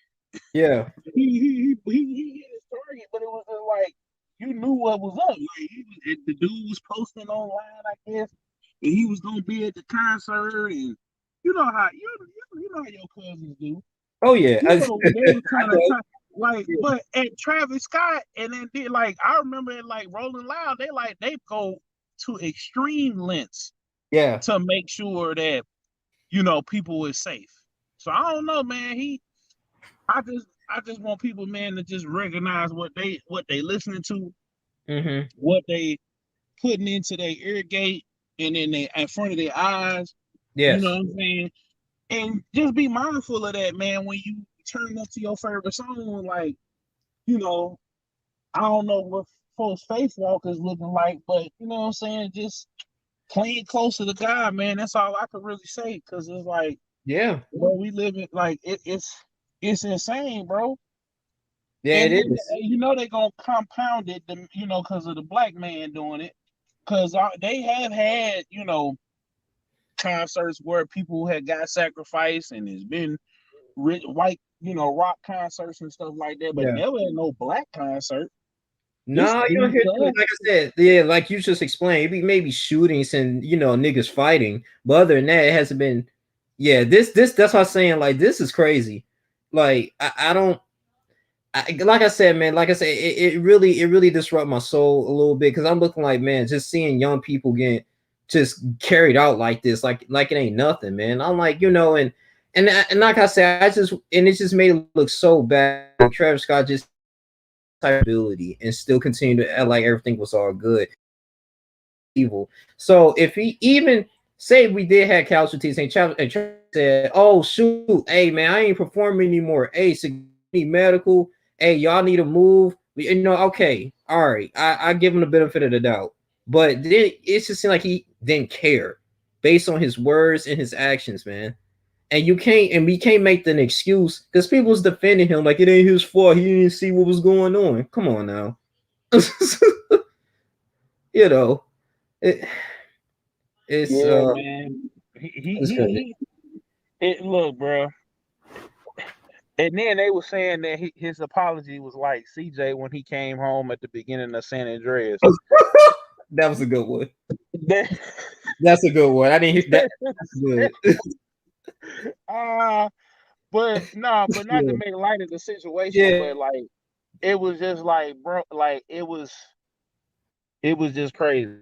Yeah. he hit his target, but it was just like you knew what was up. Like the dude was posting online, I guess, and he was gonna be at the concert, and you know how you know how your cousins do. Oh yeah. You know they were trying I to know. like, but at Travis Scott, and then did like I remember it like Rolling Loud, they go to extreme lengths Yeah. to make sure that you know people is safe. So I don't know, man. I just want people, man, to just recognize what they listening to, Mm-hmm. what they putting into their ear gate, and then they in front of their eyes. You know Yes. what I'm saying? And just be mindful of that, man. When you turn up to your favorite song, like you know, I don't know what folks' faith walk is looking like, but you know what I'm saying? Just playing closer to God, man. That's all I could really say, because it's like, Yeah. bro, we live in like it's insane, bro. Yeah, And it then is. you know they're gonna compound it, you know, because of the black man doing it. Because they have had, you know, concerts where people had got sacrificed, and it's been rich, white, you know, rock concerts and stuff like that, but Yeah. never had no black concert. It's No, you don't news hear too, to us. like I said, yeah, like you just explained, it be maybe shootings and niggas fighting, but other than that, it hasn't been. Yeah, this that's what I'm saying. Like this is crazy. Like I don't. Like I said, man. Like I said, it really disrupt my soul a little bit because I'm looking like, man, just seeing young people get just carried out like this, like it ain't nothing, man. I'm like, and like I said, it just made it look so bad. Travis Scott just ability and still continue to act like everything was all good evil. So if he even say we did have casualties and Travis said, oh shoot, hey man, I ain't performing anymore, hey security medical, hey y'all need to move, okay, all right, I give him the benefit of the doubt, but then it just seemed like he didn't care based on his words and his actions, man. And we can't make an excuse because people was defending him like it ain't his fault. He didn't see what was going on. Come on now. you know, it, it's Yeah, man. it's good. Look, bro. And then they were saying that his apology was like CJ when he came home at the beginning of San Andreas. That was a good one. That, That's a good one. I didn't hear that. That's good. but not Yeah. to make light of the situation, Yeah. but like it was just like, bro, like it was just crazy.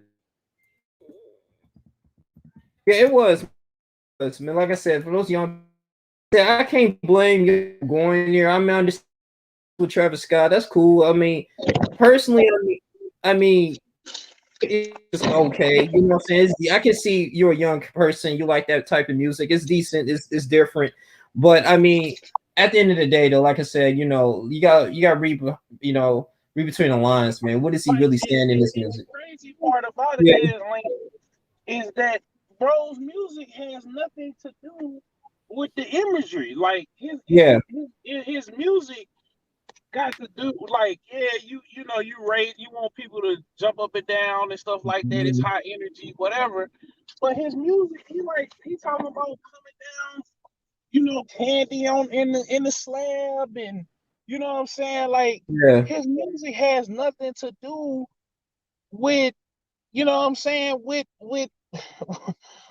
Yeah, it was. Man, like I said, for those young, I can't blame you going there. I mean, I understand with Travis Scott. That's cool. I mean, personally, I mean, it's okay. You know what I'm saying? I can see you're a young person. You like that type of music. It's decent. It's different. But I mean, at the end of the day, though, like I said, you got read, read between the lines, man. What is he Like really saying in this the music? crazy part about it Yeah, is like is that bro's music has nothing to do with the imagery. Like yeah, his music got to do like, yeah, you know, you want people to jump up and down and stuff like that. It's high energy, whatever. But his music, he talking about coming down, you know, candy on in the slab, and you know what I'm saying? Like yeah, his music has nothing to do with, you know what I'm saying, with with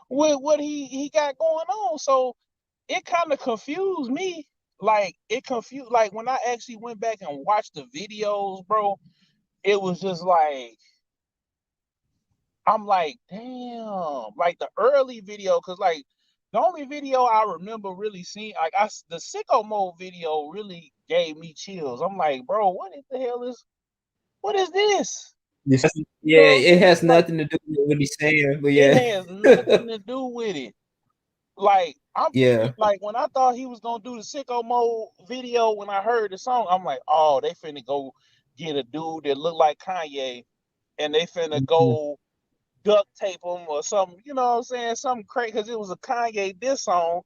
what he got going on. So it kind of confused me. Like it confused, like when I actually went back and watched the videos, bro, it was just like I'm like, damn, like the early video, cause like the only video I remember really seeing, like the sicko mode video really gave me chills. I'm like, bro, what is this? Yes. You Yeah, know what I'm it saying? has Like nothing to do with what he's saying, but it yeah. has nothing to do with it. Like I'm thinking, Yeah. like when I thought he was gonna do the sicko mode video, when I heard the song, I'm like, oh, they finna go get a dude that look like Kanye, and they finna Mhm. go duct tape him or something. You know what I'm saying? Something crazy, because it was a Kanye diss song,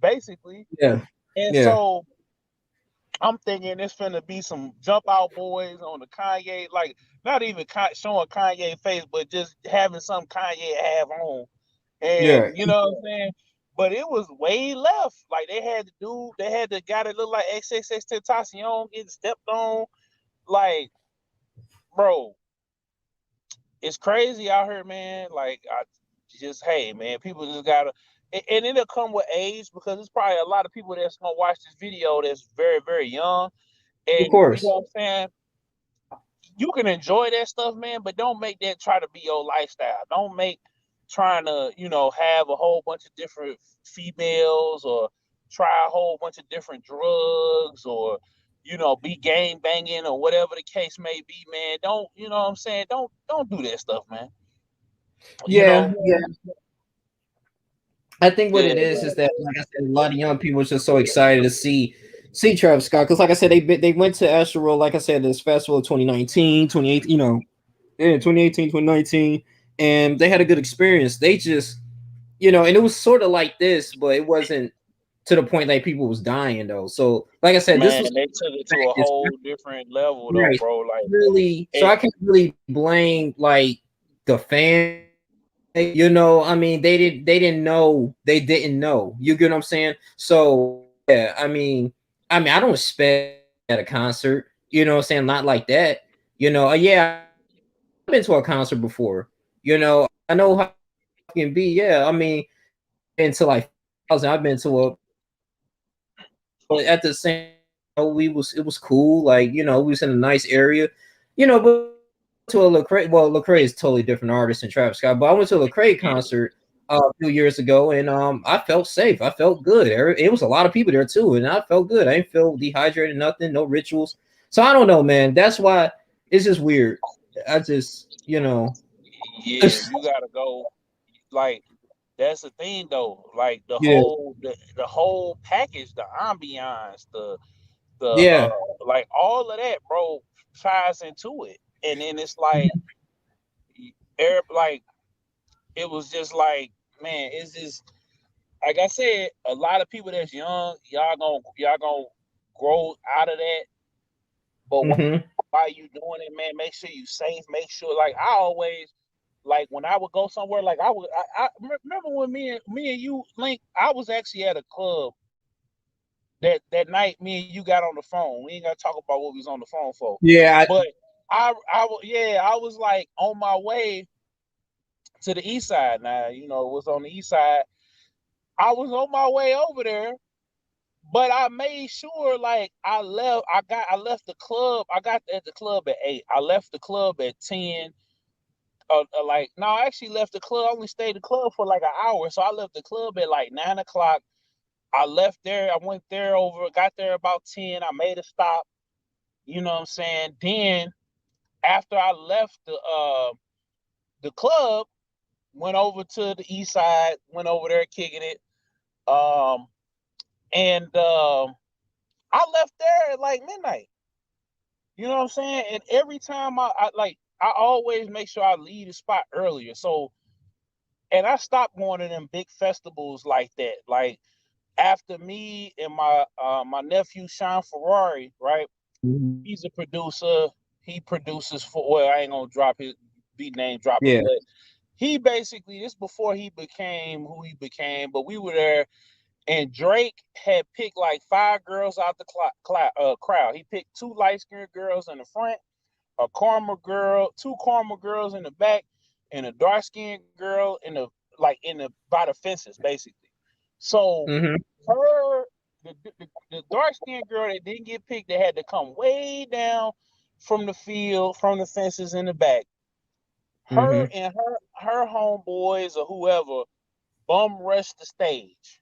basically. Yeah. And Yeah. so I'm thinking it's finna be some jump out boys on the Kanye, like not even showing Kanye face, but just having some Kanye have on. Yeah. And you know what I'm saying? But it was way left. Like they had the guy that looked like XXX Tentacion getting stepped on. Like, bro, it's crazy out here, man. Like, I just, hey, man, people just gotta, and it'll come with age, because it's probably a lot of people that's gonna watch this video that's very, very young. Of And you course. know what I'm saying? You can enjoy that stuff, man, but don't make that try to be your lifestyle. Don't make trying to, have a whole bunch of different females, or try a whole bunch of different drugs, or be gang banging, or whatever the case may be, man. Don't, you know what I'm saying? Don't do that stuff, man. You Yeah. know? Yeah. I think what Yeah, it is that, like I said, a lot of young people are just so excited to see Travis Scott, because, like I said, they went to Astroworld, like I said, this festival of 2019, 2018, yeah, 2018, 2019, and they had a good experience. They just, and it was sort of like this, but it wasn't to the point like people was dying though. So, like I said, this man, was they took it to a whole different level, though, right. bro. Like, Really, so it, I can't really blame like the fan. I mean, they didn't know. You get what I'm saying? So yeah, I mean, I don't expect at a concert. You know what I'm saying? Not like that. Yeah, I've been to a concert before. I know how it can be. Yeah, I mean, been to like 1,000. I've been to a, but at the same, it was cool. Like, we was in a nice area. But to a Lecrae. Well, Lecrae is a totally different artist than Travis Scott. But I went to a Lecrae concert a few years ago, and I felt safe. I felt good. It was a lot of people there too, and I felt good. I didn't feel dehydrated, nothing, no rituals. So I don't know, man. That's why it's just weird. I just, yeah, you gotta go. Like, that's the thing, though. Like yeah, the whole package, the ambiance, the yeah, like all of that, bro, ties into it. And then it's like, like it was just like, man, it's just like I said, a lot of people that's young, y'all gonna grow out of that. But hmm while you doing it, man, make sure you safe. Make sure, like I always, like when I would go somewhere, like I remember when me and you, Link, I was actually at a club that night. Me and you got on the phone. We ain't gotta talk about what we was on the phone for. yeah, But I was like on my way to the east side. Now, it was on the east side. I was on my way over there, but I made sure, like, I left the club. I got at the club at 8. I left the club at 10. Like, no, I actually left the club. I only stayed the club for like an hour. So I left the club at like 9 o'clock. I left there. I went there got there about 10. I made a stop. You know what I'm saying? Then after I left the club, went over to the east side, went over there kicking it. Um, and I left there at like midnight. You know what I'm saying? And every time I always make sure I leave the spot earlier. So, and I stopped going to them big festivals like that. Like, after me and my nephew Sean Ferrari, right? He's a producer. He produces for, well, I ain't gonna drop his be name dropping, yeah. but he basically, this before he became who he became. But we were there, and Drake had picked like 5 girls out the crowd. He picked 2 light skinned girls in the front, a Karma girl, 2 Karma girls in the back, and a dark skinned girl in the by the fences basically. So her the dark skinned girl that didn't get picked, they had to come way down from the field, from the fences in the back. Her and her homeboys or whoever bum rushed the stage.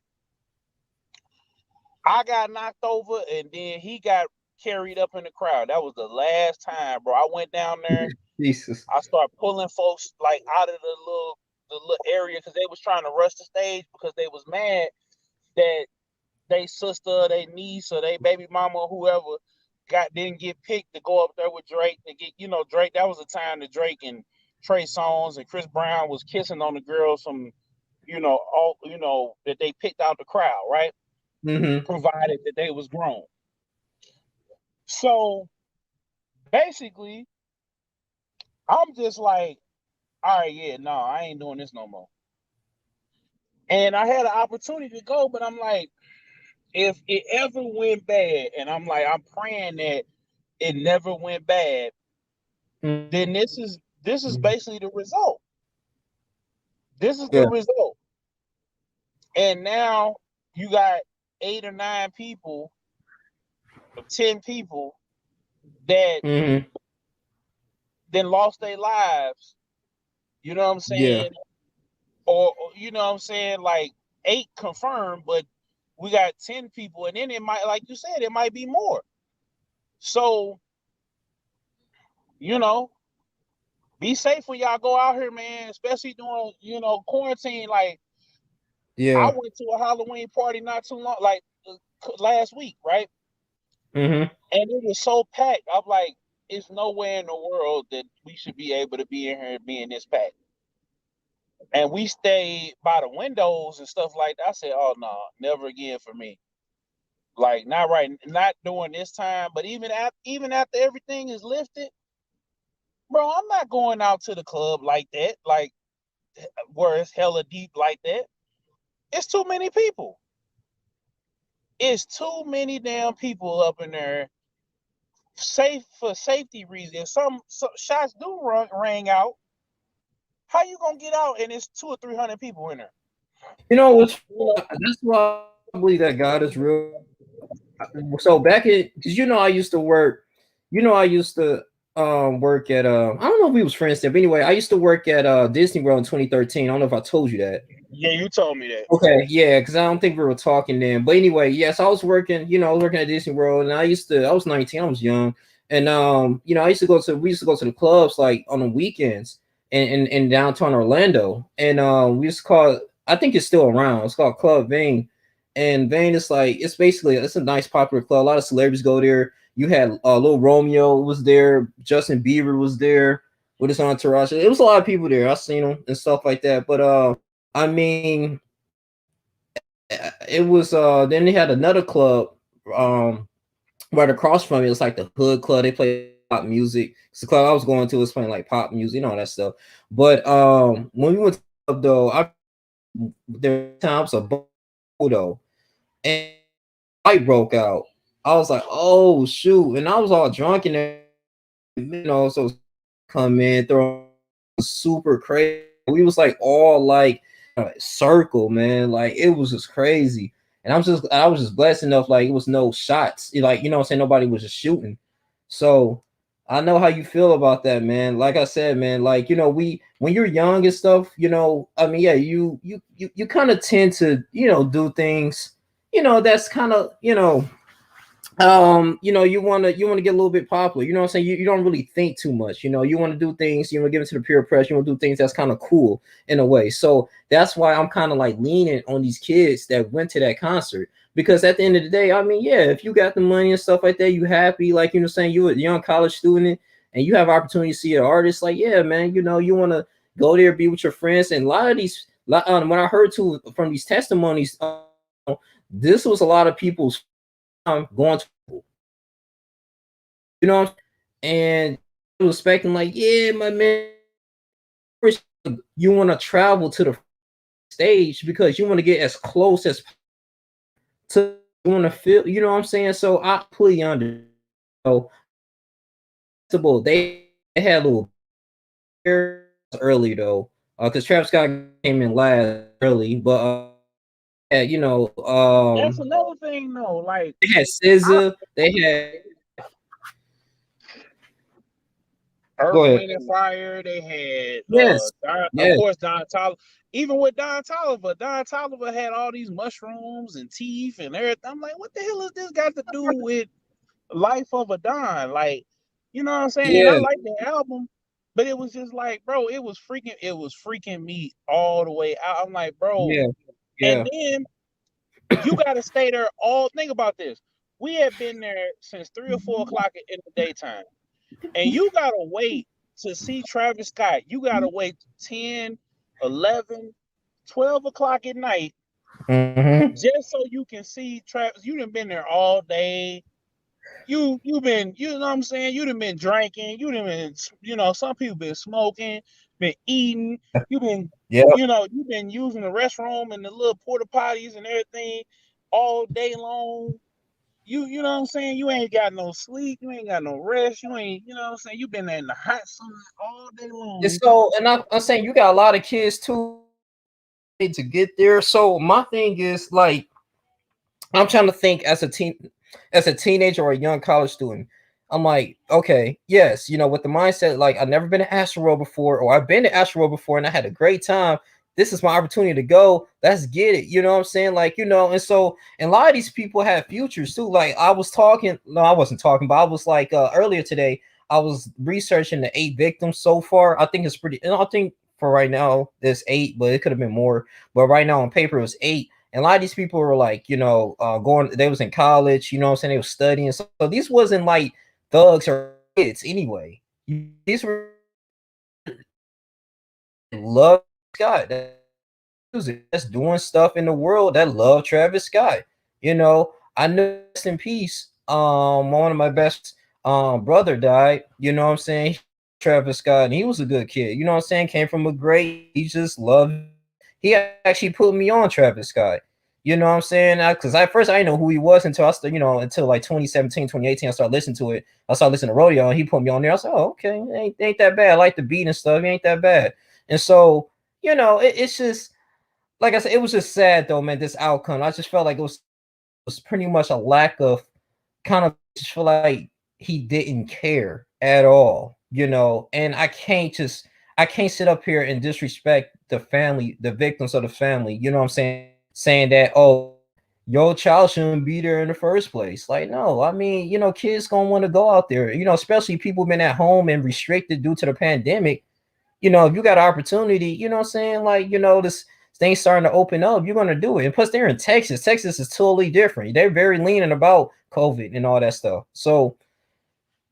I got knocked over, and then he got carried up in the crowd. That was the last time, bro. I went down there. Jesus. I started pulling folks like out of the little area because they was trying to rush the stage because they was mad that they sister, they niece, or they baby mama, or whoever didn't get picked to go up there with Drake to get, Drake. That was the time that Drake and Trey Songz and Chris Brown was kissing on the girls from, that they picked out the crowd, right? Provided that they was grown. So basically, I'm just like, all right, yeah, no, I ain't doing this no more. And I had an opportunity to go, but I'm like, if it ever went bad, and I'm praying that it never went bad, then this is basically the result. This is the result. And now you got 8 or 9 people, or 10 people that then lost their lives. You know what I'm saying? Yeah. Or you know what I'm saying? Like 8 confirmed, but we got 10 people, and then it might, like you said, it might be more. So, be safe when y'all go out here, man, especially during, quarantine. Like, I went to a Halloween party not too long, like last week, right? And it was so packed. I'm like, it's nowhere in the world that we should be able to be in here and be in this pack. And we stayed by the windows and stuff like that. I said, oh no, never again for me. Like, not during this time. But even after everything is lifted, bro, I'm not going out to the club like that, like where it's hella deep like that. It's too many people. It's too many damn people up in there. For safety reasons. Some shots do ring out. How you gonna get out and it's 200 or 300 people in there? That's why I believe that God is real. So back in, because I used to work, I used to work at I don't know if we was friends there, but anyway, I used to work at Disney World in 2013. I don't know if I told you that. Yeah, you told me that. Okay, yeah, because I don't think we were talking then. But anyway, yes, I was working, I was working at Disney World, and I was 19, I was young. And we used to go to the clubs like on the weekends in downtown Orlando. And we used to call I think it's still around. It's called Club Vane. And Vane is like it's a nice popular club. A lot of celebrities go there. You had Lil Romeo was there, Justin Bieber was there with his entourage. It was a lot of people there. I seen them and stuff like that. But I mean, it was then they had another club right across from it. It's like the Hood Club. They play pop music. It's the club I was going to was playing like pop music and all that stuff. But when we went to the club though, there were times of though, and fight broke out. I was like, oh shoot, and I was all drunk and so come in throwing super crazy. We was like all like circle, man. Like it was just crazy. And I was just blessed enough, like it was no shots. Like, what I'm saying, nobody was just shooting. So I know how you feel about that, man. Like I said, man, like when you're young and stuff, I mean, yeah, you kind of tend to, do things, that's kind of, you want to get a little bit popular, what I'm saying. You don't really think too much, you want to do things, give it to the peer pressure. You want to do things that's kind of cool in a way. So that's why I'm kind of like leaning on these kids that went to that concert, because at the end of the day, I mean, yeah, if you got the money and stuff like that, you happy, like, saying you a young college student and you have opportunity to see an artist, like, yeah, man, you want to go there, be with your friends. And a lot of these when I heard too from these testimonies, this was a lot of people's going to, and I was expecting like, yeah, my man, you want to travel to the stage because you want to get as close as to, you want to feel, what I'm saying. So I completely under. So they had a little early though, because Travis Scott came in last early, but yeah, That's another thing though. Like they had SZA, they had Earth, go ahead. Wind and Fire. They had, Yes, of yes, course, Don Tolliver. Even with Don Tolliver had all these mushrooms and teeth and everything. I'm like, what the hell has this got to do with Life of a Don? Like, you know what I'm saying? And I yeah, like the album, but it was just like, bro, it was freaking me all the way out. I'm like, bro, yeah, and yeah, then you got to stay there all. Think about this. We had been there since 3 or 4 o'clock in the daytime. And you gotta wait to see Travis Scott. You gotta wait 10, 11, 12 o'clock at night mm-hmm. just so you can see Travis. You done been there all day. You been, you know what I'm saying? You done been drinking. You done been, some people been smoking, been eating. You been, Yeah. you've been using the restroom and the little porta potties and everything all day long. You know what I'm saying? You ain't got no sleep, you ain't got no rest, you ain't, you know what I'm saying? You been there in the hot sun all day And long. so, and I'm saying you got a lot of kids too to get there. So my thing is like, I'm trying to think as a teenager or a young college student. I'm like, okay, yes, with the mindset like I've never been to Astroworld before, or I've been to Astroworld before and I had a great time. This is my opportunity to go. Let's get it. You know what I'm saying? Like, and so and a lot of these people have futures too. Like I was talking, no, I wasn't talking, but I was like earlier today, I was researching the 8 victims so far. I think it's pretty, and I think for right now there's 8, but it could have been more. But right now on paper it was 8. And a lot of these people were like, they was in college, you know what I'm saying? They were studying. So these wasn't like thugs or kids anyway. These were love Scott. That's doing stuff in the world that love Travis Scott. I know rest in peace. One of my best brother died, you know what I'm saying? Travis Scott, and he was a good kid, you know what I'm saying? Came from a great, he just loved, he actually put me on Travis Scott. You know what I'm saying? Because at first I didn't know who he was until until like 2017, 2018, I started listening to it. I started listening to Rodeo, and he put me on there. I was like, oh, okay, ain't that bad. I like the beat and stuff. It ain't that bad. And so, it's just like I said, it was just sad though, man. This outcome, I just felt like it was pretty much a lack of kind of just feel like he didn't care at all, and I can't sit up here and disrespect the family, the victims of the family, you know what I'm saying that, oh, your child shouldn't be there in the first place. Like, no, I mean, kids gonna want to go out there, especially people been at home and restricted due to the pandemic. If you got an opportunity, you know what I'm saying? Like, this thing's starting to open up, you're going to do it. And plus, they're in Texas. Texas is totally different. They're very lenient about COVID and all that stuff. So,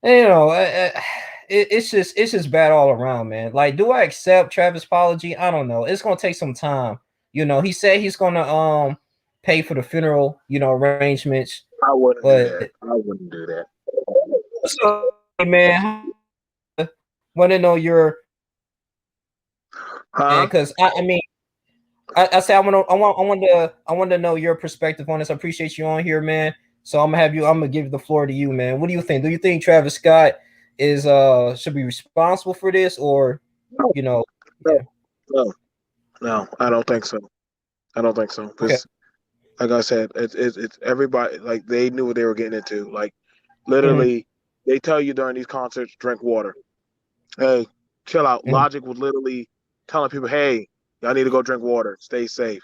it's just bad all around, man. Like, do I accept Travis' apology? I don't know. It's going to take some time. He said he's going to pay for the funeral, arrangements. I wouldn't do But that. I wouldn't do that. so, man, want to know your, Huh? because I mean, I say I want to know your perspective on this. I appreciate you on here, man. So I'm gonna give the floor to you, man. What do you think? Do you think Travis Scott is should be responsible for this, or No, you know, no, yeah, no, no. I don't think so. I don't think so. okay, Because, like I said, it's everybody. Like they knew what they were getting into. Like mm-hmm, literally, they tell you during these concerts, drink water. Hey, chill out. mm-hmm, Logic was literally telling people, hey, y'all need to go drink water. Stay safe.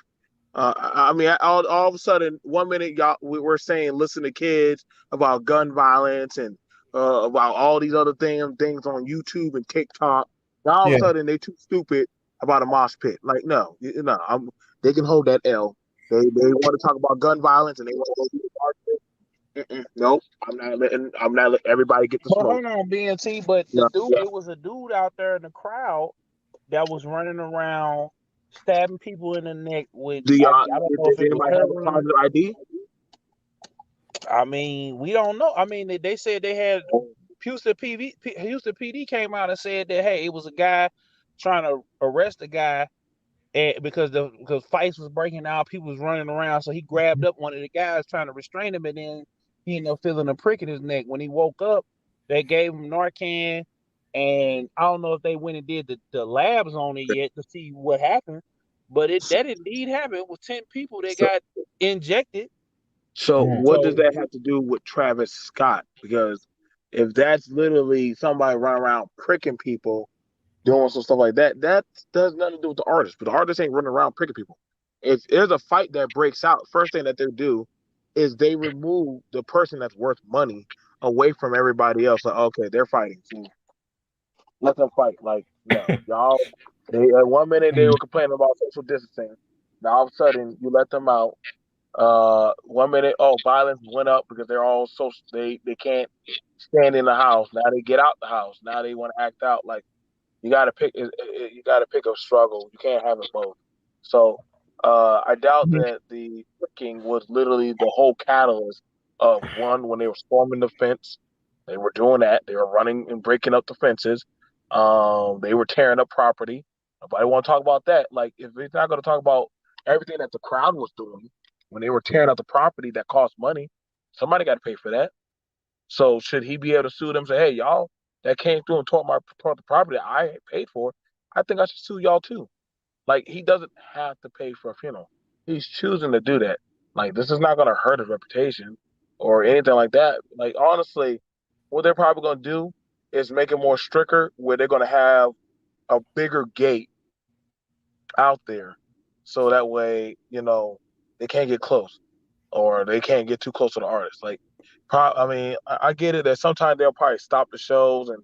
I mean, all of a sudden, 1 minute we're saying listen to kids about gun violence and about all these other things on YouTube and TikTok. Now all of a yeah. sudden they too stupid about a mosh pit. Like no, no, they can hold that L. They want to talk about gun violence and they want to go do the mosh pit. Nope, I'm not letting everybody get the But smoke. hold on, BNT. But the Yeah. dude, it was a dude out there in the crowd that was running around stabbing people in the neck with Do I y'all? don't know Does if it was anybody have a heroin. positive ID? I mean, we don't know. I mean, they said they had Houston PD came out and said that hey, it was a guy trying to arrest a guy and because fights was breaking out, people was running around, so he grabbed up one of the guys trying to restrain him, and then he ended up feeling a prick in his neck. When he woke up, they gave him Narcan, And I don't know if they went and did the labs on it yet to see what happened, but that indeed happened with 10 people that So, got injected. so Mhm. what does that have to do with Travis Scott? Because if that's literally somebody running around pricking people, doing some stuff like that, that does nothing to do with the artist. But the artist ain't running around pricking people. If there's a fight that breaks out, first thing that they do is they remove the person that's worth money away from everybody else. Like, okay, they're fighting, so let them fight. Like, no, y'all. They at one minute they Mhm. were complaining about social distancing. Now all of a sudden you let them out. One minute, oh, violence went up because they're all so they can't stand in the house. Now they get out the house. Now they want to act out. Like, you got to pick. You got to pick a struggle. You can't have it both. So I doubt Mhm. that the cooking was literally the whole catalyst of one when they were storming the fence. They were doing that. They were running and breaking up the fences. They were tearing up property. Nobody want to talk about that. Like, if it's not going to talk about everything that the crowd was doing when they were tearing up the property that cost money, somebody got to pay for that. So should he be able to sue them and say, hey, y'all that came through and tore the property that I paid for, I think I should sue y'all too. Like, he doesn't have to pay for a funeral. He's choosing to do that. Like, this is not gonna hurt his reputation or anything like that. Like, honestly, what they're probably gonna do is make it more stricter where they're gonna have a bigger gate out there. So that way, they can't get close or they can't get too close to the artist. Like, I mean, I get it that sometimes they'll probably stop the shows and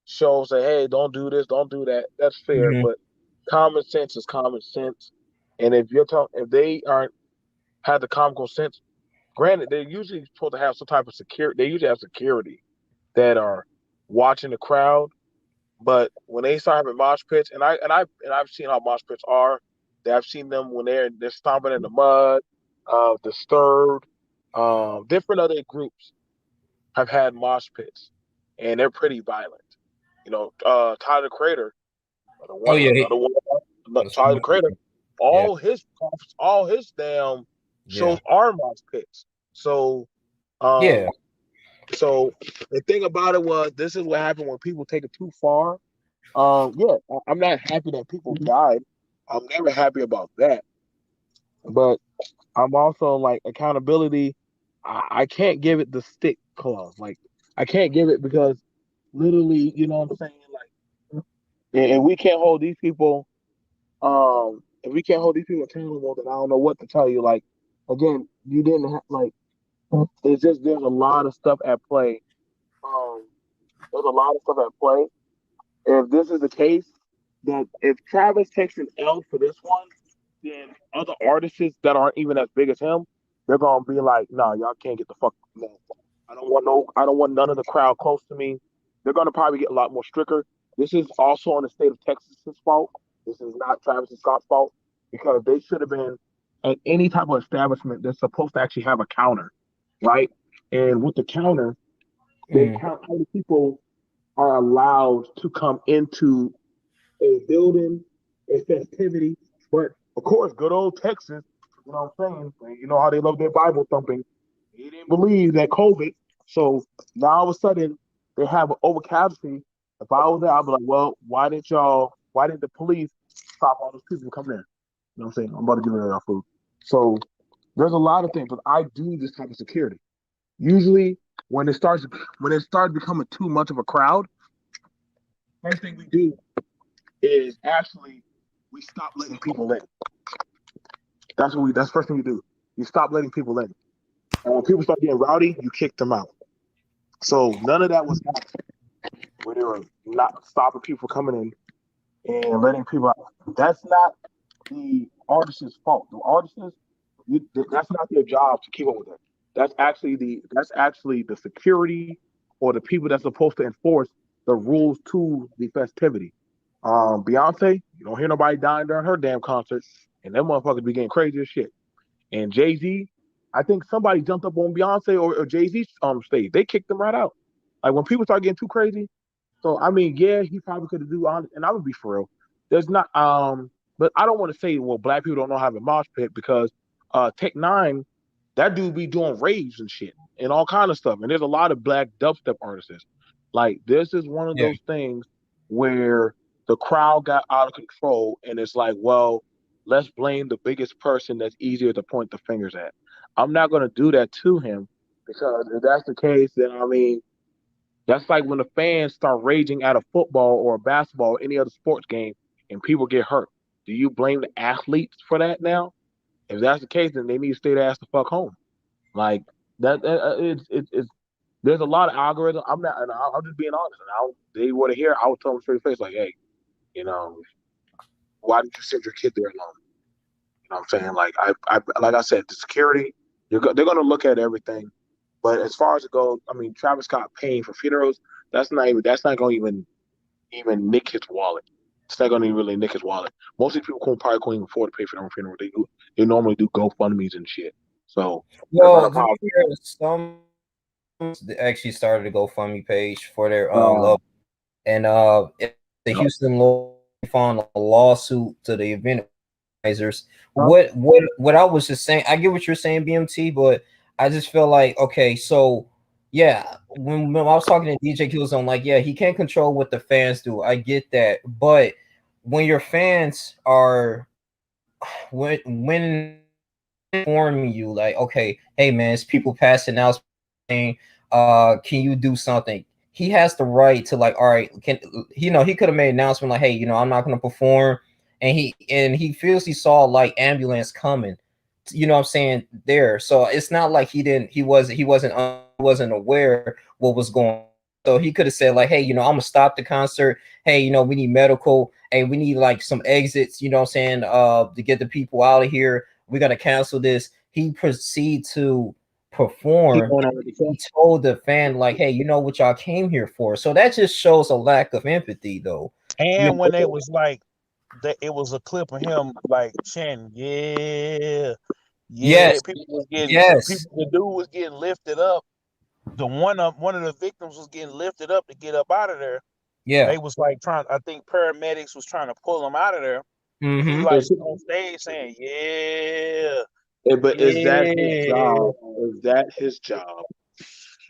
shows say, "Hey, don't do this, don't do that." That's fair, Mhm. but common sense is common sense. And if they aren't have the common sense, granted, they're usually supposed to have some type of security. They usually have security that are watching the crowd. But when they start having mosh pits, and I've seen how mosh pits are. That I've seen them when they're stomping in the mud, Disturbed, different other groups have had mosh pits, and they're pretty violent. Tyler the Creator, Oh yeah, another one, that's Tyler the one. Creator. Yeah, All his damn yeah, shows are mosh pits. So, yeah. um, so the thing about it was, this is what happened when people take it too far. Yeah, I'm not happy that people died. I'm never happy about that. But I'm also like, accountability. I can't give it the stick clause. Like, I can't give it because literally, you know what I'm saying? Like, and we can't hold these people. If we can't hold these people accountable, then I don't know what to tell you. Like, again, you didn't have like. It's just there's a lot of stuff at play. Um, there's a lot of stuff at play. If this is the case, that if Travis takes an L for this one, then other artists that aren't even as big as him, they're gonna be like, "Nah, y'all can't get the fuck. No, I don't want none of the crowd close to me." They're gonna probably get a lot more stricter. This is also on the state of Texas's fault. This is not Travis Scott's fault because they should have been at any type of establishment that's supposed to actually have a counter, right? And with the counter, they Mm. count how many people are allowed to come into a building, a festivity. But of course, good old Texas, you know what I'm saying? You know how they love their Bible thumping. They didn't believe that COVID. So now all of a sudden they have an overcapacity. If I was there, I'd be like, well, why didn't the police stop all those people from coming in? You know what I'm saying? I'm about to give it y'all food. So there's a lot of things, but I do this type of security. Usually when it starts becoming too much of a crowd, first thing we do is actually we stop letting people in. That's the first thing you do. You stop letting people in. And when people start getting rowdy, you kick them out. So none of that was happening where they were not stopping people coming in and letting people out. That's not the artist's fault. The artists, that's not their job to keep up with that. That's actually the security or the people that's supposed to enforce the rules to the festivity. Beyonce, you don't hear nobody dying during her damn concert, and them motherfuckers be getting crazy as shit. And Jay Z, I think somebody jumped up on Beyonce or Jay Z's stage. They kicked them right out. Like, when people start getting too crazy. So I mean, yeah, he probably could have do on, and I would be for real. There's not, but I don't want to say, well, black people don't know how to mosh pit because Tech Nine, that dude be doing raves and shit and all kind of stuff. And there's a lot of black dubstep artists. Like, this is one of Yeah. those things where the crowd got out of control, and it's like, well, let's blame the biggest person that's easier to point the fingers at. I'm not going to do that to him, because if that's the case, then I mean, that's like when the fans start raging at a football or a basketball or any other sports game and people get hurt. Do you blame the athletes for that now? If that's the case, then they need to stay their ass the fuck home. Like it's there's a lot of algorithm. I'm not, and I'm just being honest. And they want to hear. I would tell them straight face, like, hey, you know, why did you send your kid there alone? You know what I'm saying? Like like I said, the security, they're going to look at everything. But as far as it goes, I mean, Travis Scott paying for funerals, that's not going to even nick his wallet. It's not going to really nick his wallet. Most of these people probably couldn't even afford to pay for their own funeral. They normally do GoFundMe's and shit. So they're going Well, to to probably. be fair, some actually started a GoFundMe page for their Uh, love, and the Houston law filed a lawsuit to the event organizers. What I was just saying, I get what you're saying, BMT, but I just feel like, okay, so yeah, when I was talking to DJ Killzone, like, yeah, he can't control what the fans do. I get that, but when your fans are when informing you, like, okay, hey man, it's people passing out, saying, can you do something? He has the right to, like, all right, can he could have made an announcement like, hey, I'm not going to perform, and he feels he saw like ambulance coming, what I'm saying there. So it's not like he wasn't aware what was going on. So he could have said like, hey, I'm gonna stop the concert. Hey, we need medical. Hey, we need like some exits. You know what I'm saying? To get the people out of here. We're gonna cancel this. He proceed to keep perform. going on with the show. He told the fan like, hey, you know what y'all came here for. So that just shows a lack of empathy, though. And when it was like that, it was a clip of him like chanting, "Yeah, yeah." Yes, People was getting yes, people. The dude was getting lifted up. The one of the victims was getting lifted up to get up out of there. yeah. They was like trying. I think paramedics was trying to pull him out of there. And he Mm-hmm. like on stage saying, "Yeah, But is that his yeah." job? Is that his job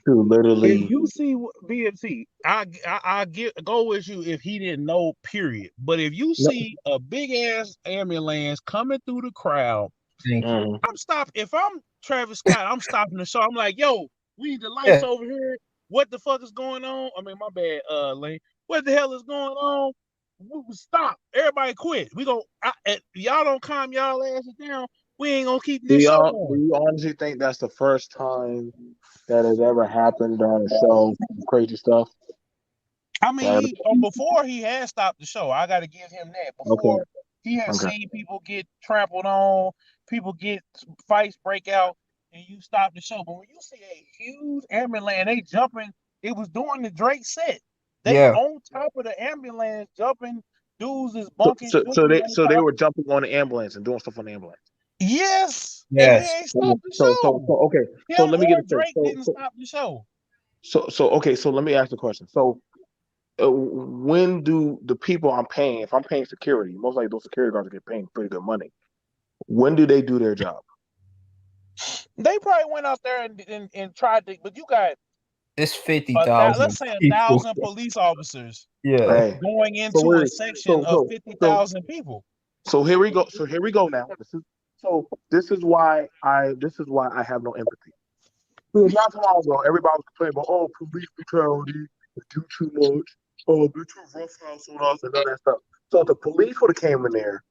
to If literally? you see BMT, I get go with you if he didn't know. Period. But if you No. see a big ass ambulance coming through the crowd, Thank you. I'm stopping. If I'm Travis Scott, I'm stopping the show. I'm like, yo, we need the lights Yeah, over here. What the fuck is going on? I mean, my bad, Lane. What the hell is going on? Stop. Everybody quit. Y'all don't calm y'all asses down. We ain't gonna keep Do this show y'all do going. you honestly think that's the first time that has ever happened during a show? Crazy stuff. I mean, That before he had stopped the show. I got to give him that. okay, Before he had okay. seen people get trampled on, people get fights break out, and you stop the show. But when you see a huge ambulance, they jumping. It was during the Drake set. They yeah, on top of the ambulance jumping. Dudes is So bunking. so so Dudes they on so they top. were jumping on the ambulance and doing stuff on the ambulance. Yes, and he yes. ain't stopped the So show. okay. So Him let me get or it straight. Drake didn't stop the show. Okay. So let me ask the question. So when do the people I'm paying, if I'm paying security, most likely those security guards get paying pretty good money. When do they do their job? They probably went out there and tried to, but you got It's 50,000 let's say a people. thousand police officers Yeah, Hey, going so into a we're section so of so so 50,000 people. so here we go. So here we go now. This is why I have no empathy. Because not too long ago, everybody was complaining about, oh, police brutality, they do too much, oh, they're too roughhouse on us and all that stuff. So if the police would have came in there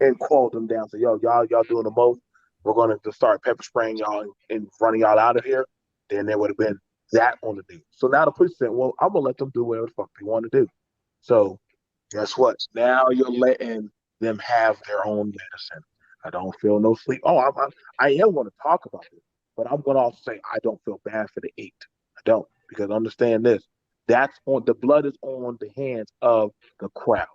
and called them down, so y'all doing the most, we're gonna just start pepper spraying y'all and running y'all out of here, then there would have been that on the news. So now the police said, well, I'm gonna let them do whatever the fuck they want to do. So guess what? Now you're letting them have their own medicine. I don't feel no sleep. Oh, I am going to talk about this, but I'm going to also say I don't feel bad for the eight. I don't, because understand this. That's on the blood is on the hands of the crowd,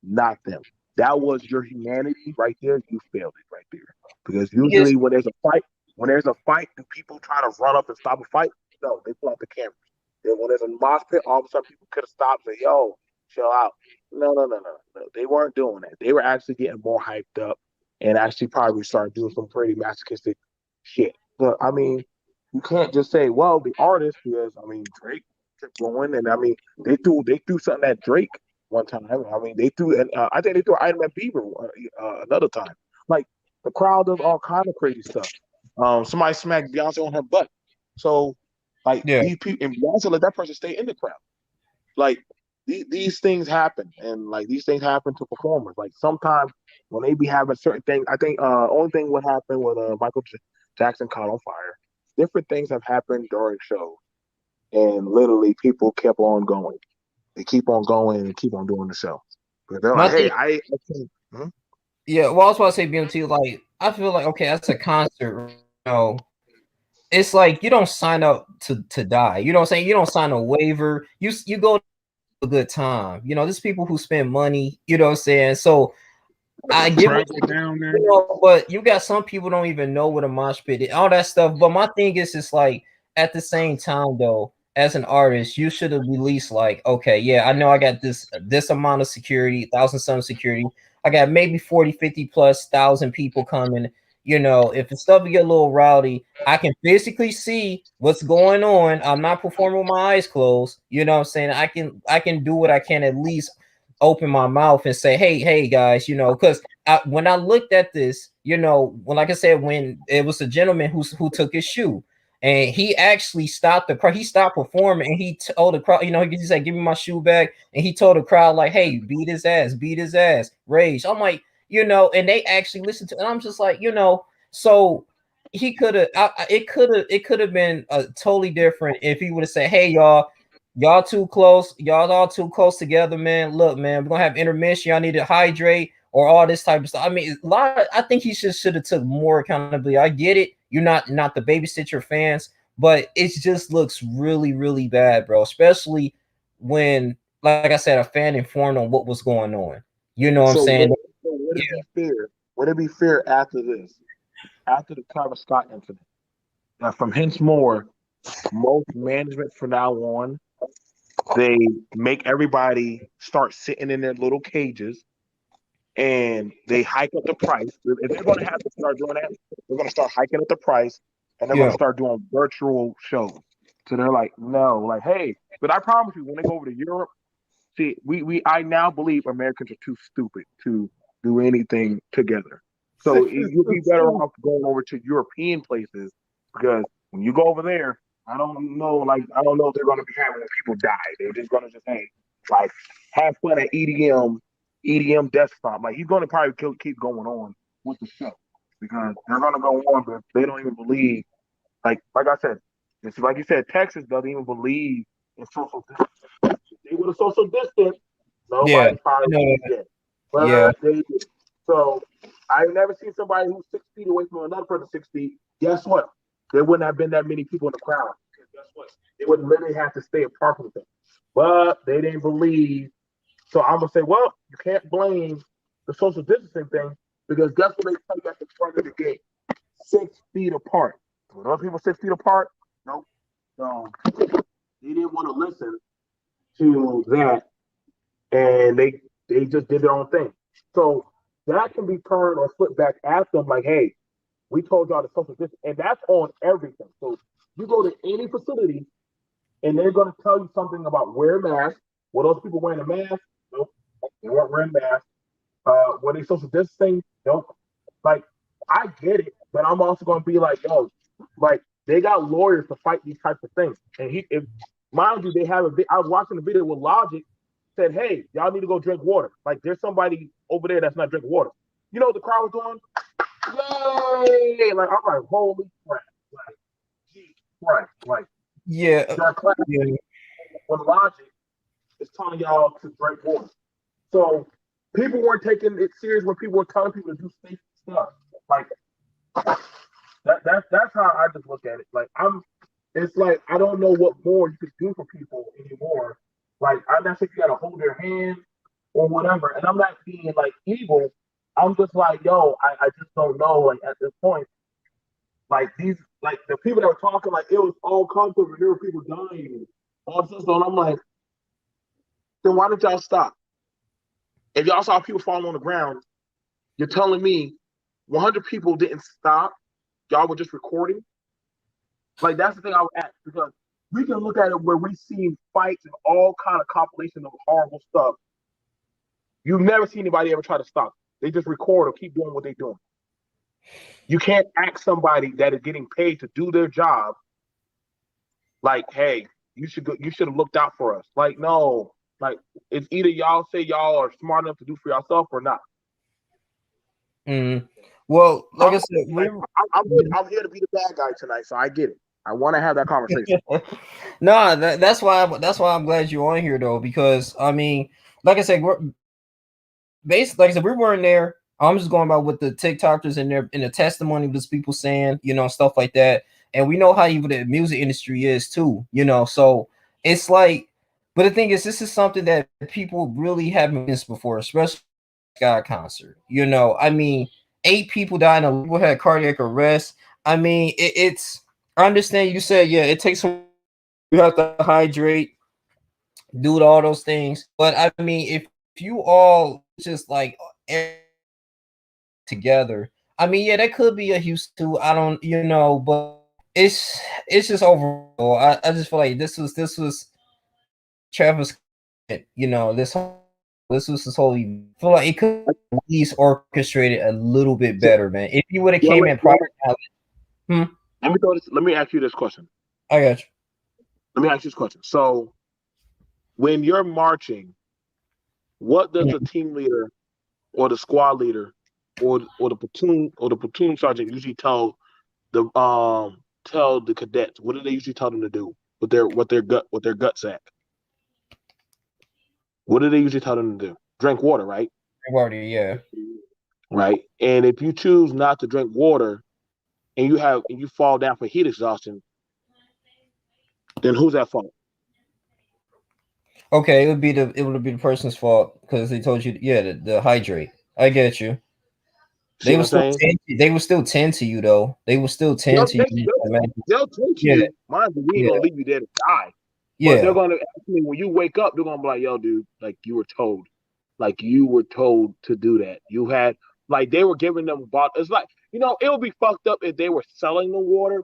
not them. That was your humanity right there. You failed it right there. Because yes, usually when there's a fight, do people try to run up and stop a fight? No, they pull out the cameras. Then when there's a mosh pit, all of a sudden people could have stopped and say, yo, chill out. No. They weren't doing that. They were actually getting more hyped up and actually probably started doing some pretty masochistic shit. But I mean, you can't just say, well, the artist, because I mean Drake kept going, and I mean they threw something at Drake. one time. I mean, they threw, and I think they threw Iron Man Beaver another time. Like the crowd does all kind of crazy stuff. Somebody smacked Beyonce on her butt. So, like Yeah. these people, and Beyonce let that person stay in the crowd. Like these things happen, and like these things happen to performers. Like sometimes when they be having certain things, I think only thing what happened with Michael Jackson caught on fire. Different things have happened during shows, and literally people kept on going. They keep on going and keep on doing the show. But they're My like, hey, thing, I can't. yeah. Well, I was about to say BMT. Like, I feel like okay, that's a concert. You know, it's like you don't sign up to die. You know what I'm saying? You don't sign a waiver. You go to a good time. You know, there's people who spend money. You know what I'm saying? So I get what Travel down there. you know, but you got some people don't even know what a mosh pit is, all that stuff. But my thing is, it's like at the same time though, as an artist, you should have released like, okay, yeah, I know I got this amount of security, 1,000 some security. I got maybe 40, 50 plus thousand people coming. You know, if the stuff get a little rowdy, I can physically see what's going on. I'm not performing with my eyes closed. You know what I'm saying? I can do what I can at least open my mouth and say, hey guys, you know, because when I looked at this, you know, when like I said, when it was a gentleman who took his shoe and he actually stopped the crowd, he stopped performing and he told the crowd, you know, he said, "Give me my shoe back," and he told the crowd like, "Hey, beat his ass, rage." I'm like, you know, and they actually listened to, and I'm just like, you know, so he could have, it could have been totally different if he would have said, "Hey, y'all too close. Y'all all too close together, man. Look, man, we're gonna have intermission. Y'all need to hydrate or all this type of stuff." I mean, I think he should have took more accountability. I get it. You're not the babysit your fans, but it just looks really, really bad, bro. Especially when, like I said, a fan informed on what was going on. You know what I'm So saying? would it Yeah. be fair? Would it be fair after this, after the Travis Scott incident, that from henceforth, most management from now on, they make everybody start sitting in their little cages and they hike up the price. If they're going to have to start doing that, they're going to start hiking up the price and they're going to Yeah. start doing virtual shows. So they're like, no, like, hey, but I promise you, when they go over to Europe, see, I now believe Americans are too stupid to do anything together. So you'll be better off going over to European places because when you go over there, I don't know, like I don't know if they're going to be having people die. They're just going to just hey, like have fun at EDM desktop. Like he's going to probably keep going on with the show because they're going to go on, but they don't even believe. Like I said, it's like you said, Texas doesn't even believe in social distance. They would have social distance. Yeah. Nobody probably I know would that. be dead. Yeah. But they did. So I've never seen somebody who's 6 feet away from another person 6 feet. Guess what? There wouldn't have been that many people in the crowd. Because guess what? They would literally have to stay apart from them. But they didn't believe. So I'm gonna say, well, you can't blame the social distancing thing because guess what they tell you at the front of the gate? 6 feet apart. When other people 6 feet apart, nope. No, they didn't want to listen to that, and they just did their own thing. So that can be turned or flipped back at them, like, hey, we told y'all to social distance, and that's on everything. So you go to any facility, and they're going to tell you something about wear a mask. Were those people wearing a mask? Nope, they weren't wearing masks. Were they social distancing? Nope. Like, I get it, but I'm also going to be like, yo, like they got lawyers to fight these types of things, and if mind you, they have a. I was watching the video with Logic said, "Hey, y'all need to go drink water." Like, there's somebody over there that's not drinking water. You know what the crowd was doing? Yay! Like, I'm like, holy crap! Like, geez, Christ! Like, Yeah. y'all clap Yeah. when Logic is telling y'all to drink water. So people weren't taking it serious when people were telling people to do safe stuff. Like that's how I just look at it. Like it's like I don't know what more you could do for people anymore. Like I'm not saying you gotta hold their hand or whatever. And I'm not being like evil. I'm just like, yo, I just don't know. Like at this point, like these, like the people that were talking, like it was all comfort and there were people dying and all this stuff. And I'm like, then why did y'all stop? If y'all saw people falling on the ground, you're telling me 100 people didn't stop. Y'all were just recording. Like that's the thing I would ask because we can look at it where we see fights and all kind of compilation of horrible stuff, You've never seen anybody ever try to stop. They just record or keep doing what they're doing. You can't ask somebody that is getting paid to do their job, like, hey, you should have looked out for us. Like, no, like it's either y'all say y'all are smart enough to do for yourself or not. Well, like I said, I'm here to be the bad guy tonight, so I get it. I want to have that conversation. No, that's why I'm glad you're on here though, because I mean, like I said, like I said, we weren't there. I'm just going about what the TikTokers in the testimony was people saying, stuff like that. And we know how even the music industry is too, So it's like, but the thing is, this is something that people really haven't missed before, especially Sky concert. I mean, 8 people died, and people had cardiac arrest. I mean, it's. I understand you said, yeah, it takes some. You have to hydrate, do all those things, but I mean, if you all just like together, I mean, yeah, that could be a Houston. I don't, but it's just overall. I just feel like this was Travis. This was his whole. I feel like it could at least orchestrated a little bit better, man. If you would have came in proper. Let me ask you this question. I got you. Let me ask you this question. So, when you're marching, what does the team leader or the squad leader or the platoon sergeant usually tell the cadets? What do they usually tell them to do with their gut sack? What do they usually tell them to do? Drink water, right? Drink water, yeah. Right. And if you choose not to drink water and you fall down for heat exhaustion, then who's at fault? Okay, it would be the person's fault because they told you, the hydrate. I get you. They will still tend to you though. They will still tend to you. They'll tend to you. Mind you, we ain't gonna leave you there to die. But they're gonna actually, when you wake up, they're gonna be like, yo, dude, like you were told to do that. You had they were giving them bottles. It's like, it would be fucked up if they were selling the water,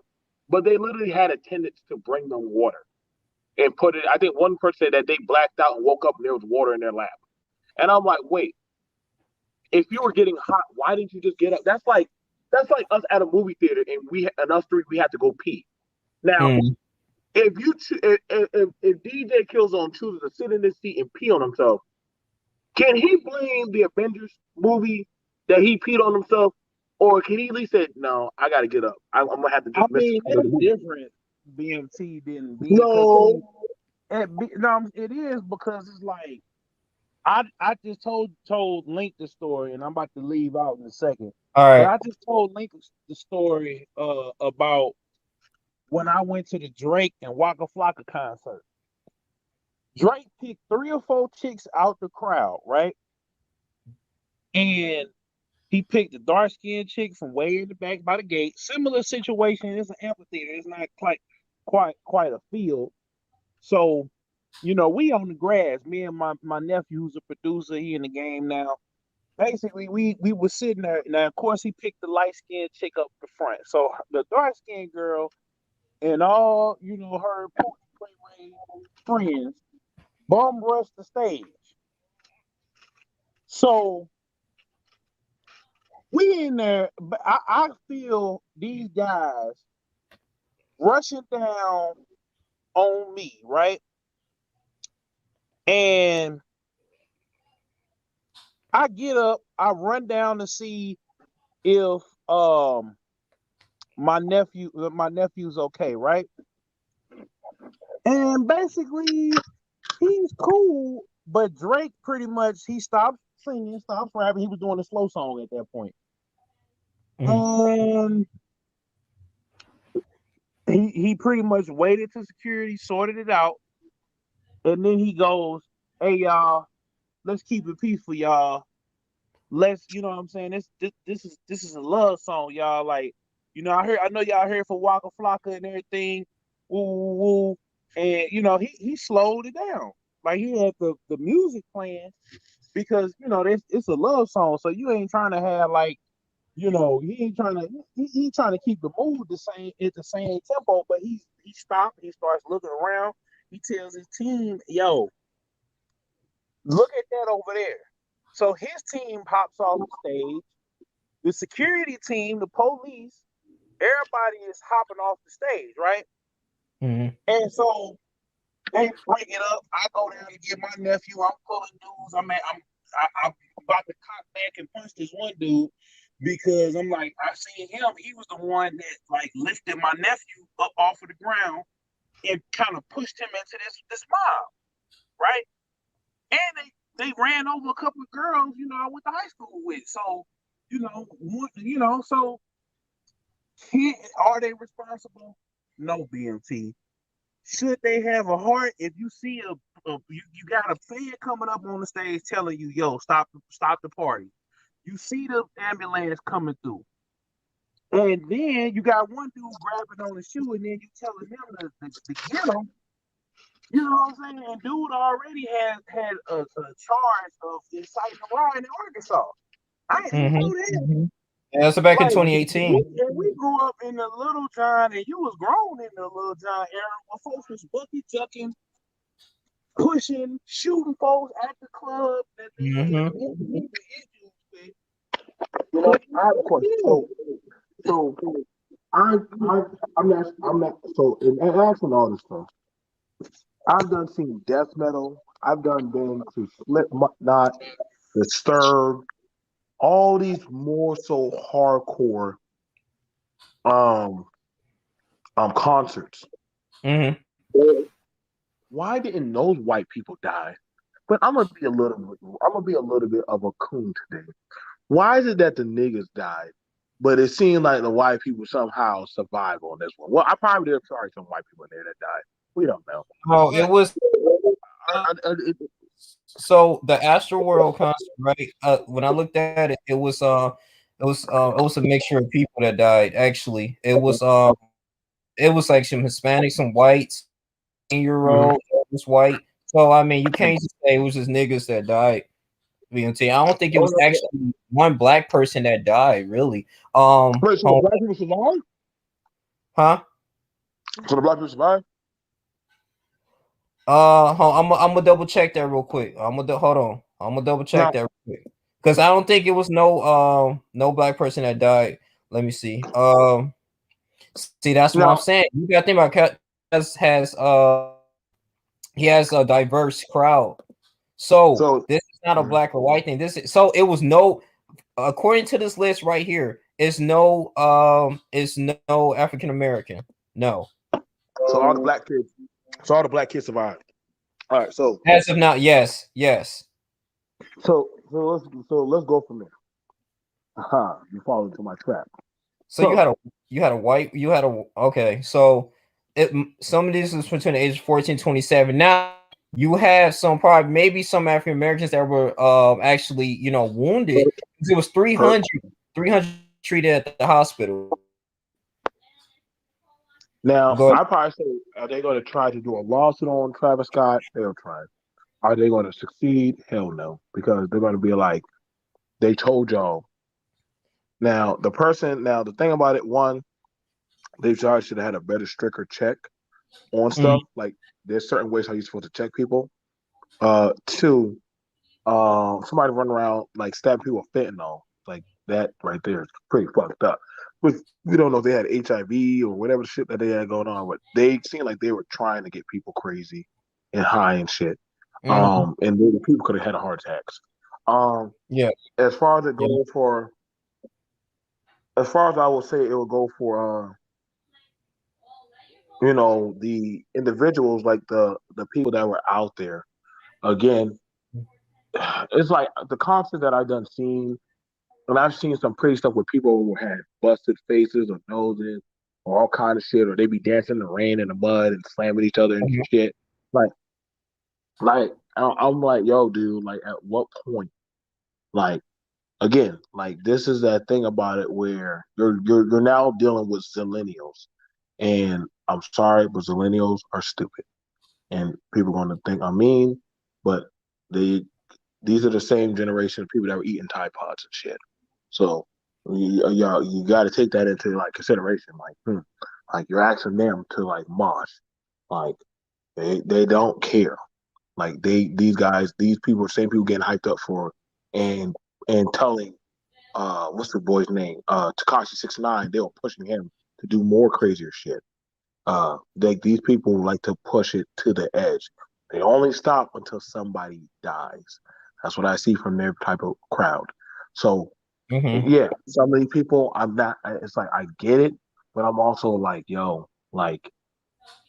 but they literally had attendants to bring them water and put it. I think one person said that they blacked out and woke up and there was water in their lap. And I'm like, wait, if you were getting hot, why didn't you just get up? That's like us at a movie theater and us three, we had to go pee. Now, if DJ Killzone chooses to sit in this seat and pee on himself, can he blame the Avengers movie that he peed on himself, or can he at least say, "No, I got to get up. I'm gonna have to." It's different. BMT didn't be. No, it is because it's like I just told Link the story, and I'm about to leave out in a second. All right. But I just told Link the story about when I went to the Drake and Waka Flocka concert. Drake picked 3 or 4 chicks out the crowd, right? And he picked the dark-skinned chick from way in the back by the gate. Similar situation. It's an amphitheater. It's not quite a field. So, we on the grass. Me and my nephew, who's a producer, he in the game now. Basically, we were sitting there. Now, of course, he picked the light-skinned chick up the front. So the dark-skinned girl and all, her friends bum rushed the stage. So we in there, but I feel these guys rushing down on me, right? And I get up, I run down to see if my nephew's okay, right? And basically he's cool, but Drake pretty much he stopped singing, stopped rapping. He was doing a slow song at that point. And he pretty much waited to security, sorted it out, and then he goes, "Hey y'all, let's keep it peaceful, y'all. Let's, you know what I'm saying? This is a love song, y'all. Like, I know y'all heard for Waka Flocka and everything, woo woo woo." And he slowed it down. Like he had the music playing because it's a love song, so you ain't trying to have like, he ain't trying to he trying to keep the mood the same at the same tempo, but he stopped, he starts looking around, he tells his team, "Yo, look at that over there." So his team hops off the stage. The security team, the police, everybody is hopping off the stage, right? Mm-hmm. And so they break it up. I go down to get my nephew. I'm pulling dudes. I'm about to cock back and punch this one dude because I'm like, I seen him. He was the one that like lifted my nephew up off of the ground and kind of pushed him into this mob, right? And they ran over a couple of girls, you know, I went to high school with. So, so are they responsible? No, BMT. Should they have a heart? If you see you got a fan coming up on the stage telling you, "Yo, stop the party." You see the ambulance coming through, and then you got one dude grabbing on the shoe, and then you telling him to get him. You know what I'm saying? And dude already had a charge of inciting a riot in Arkansas. I didn't know that. Mm-hmm. Yeah, that's back in Like, 2018. we grew up in the Little John, and you was grown in the Little John era where folks was bucket chucking, pushing, shooting folks at the club. Mm-hmm. You know, I have a question. So I'm not. So in asking all this stuff, I've done seen death metal. I've done been to Slipknot, Disturbed, all these more so hardcore concerts. Mm-hmm. Why didn't those white people die? But I'm gonna be a little bit of a coon today. Why is it that the niggas died, but it seemed like the white people somehow survived on this one? Well, I probably did sorry some white people in there that died. We don't know. Oh, it was so the Astroworld concert, right? When I looked at it, it was a mixture of people that died. Actually, it was like some Hispanics, some whites, Euro, was white. So I mean, you can't just say it was just niggas that died. BMT. I don't think it was actually one black person that died. Really. Wait, so the black people survived? Huh? So the black people survived? I'm gonna double check that real quick. Hold on. I'm gonna double check that real quick because I don't think it was no black person that died. Let me see. See that's what I'm saying. You got to think about he has a diverse crowd. So this is not a black or white thing. This is so it was no according to this list right here. It's no African American. No. So all the black kids survived. All right, so as of now, yes. So let's go from there. Aha, you fall into my trap. So you had a white, okay. So some of these is between the age of 14 and 27. Now you have maybe some African Americans that were actually, wounded. It was 300 treated at the hospital. Now, I probably say, are they going to try to do a lawsuit on Travis Scott? They'll try. Are they going to succeed? Hell no, because they're going to be like, they told y'all. Now, the thing about it, one, they should have had a better, stricter check on stuff. Like, there's certain ways how you're supposed to check people. Two, somebody run around like stabbing people with fentanyl. Like that right there is pretty fucked up. But we don't know if they had HIV or whatever shit that they had going on, but they seemed like they were trying to get people crazy and high and shit. And maybe people could have had heart attacks. As far as it goes for, as far as I would say, it would go for the individuals, like the people that were out there. Again, it's like the concert that I done seen, and I've seen some crazy stuff where people who had busted faces or noses or all kind of shit, or they be dancing in the rain and the mud and slamming each other and shit. Like I'm like, yo, dude, like at what point? Like, again, like this is that thing about it where you're now dealing with zillennials, and I'm sorry, but zillennials are stupid, and people are going to think I'm mean, but these are the same generation of people that were eating Tide Pods and shit. So you got to take that into like consideration. Like you're asking them to like mosh, like they don't care. Like these people, same people getting hyped up for and telling what's the boy's name? Takashi 69. They were pushing him to do more crazier shit. These people like to push it to the edge. They only stop until somebody dies. That's what I see from their type of crowd. So yeah, some of these people, I'm not. It's like I get it, but I'm also like, yo, like,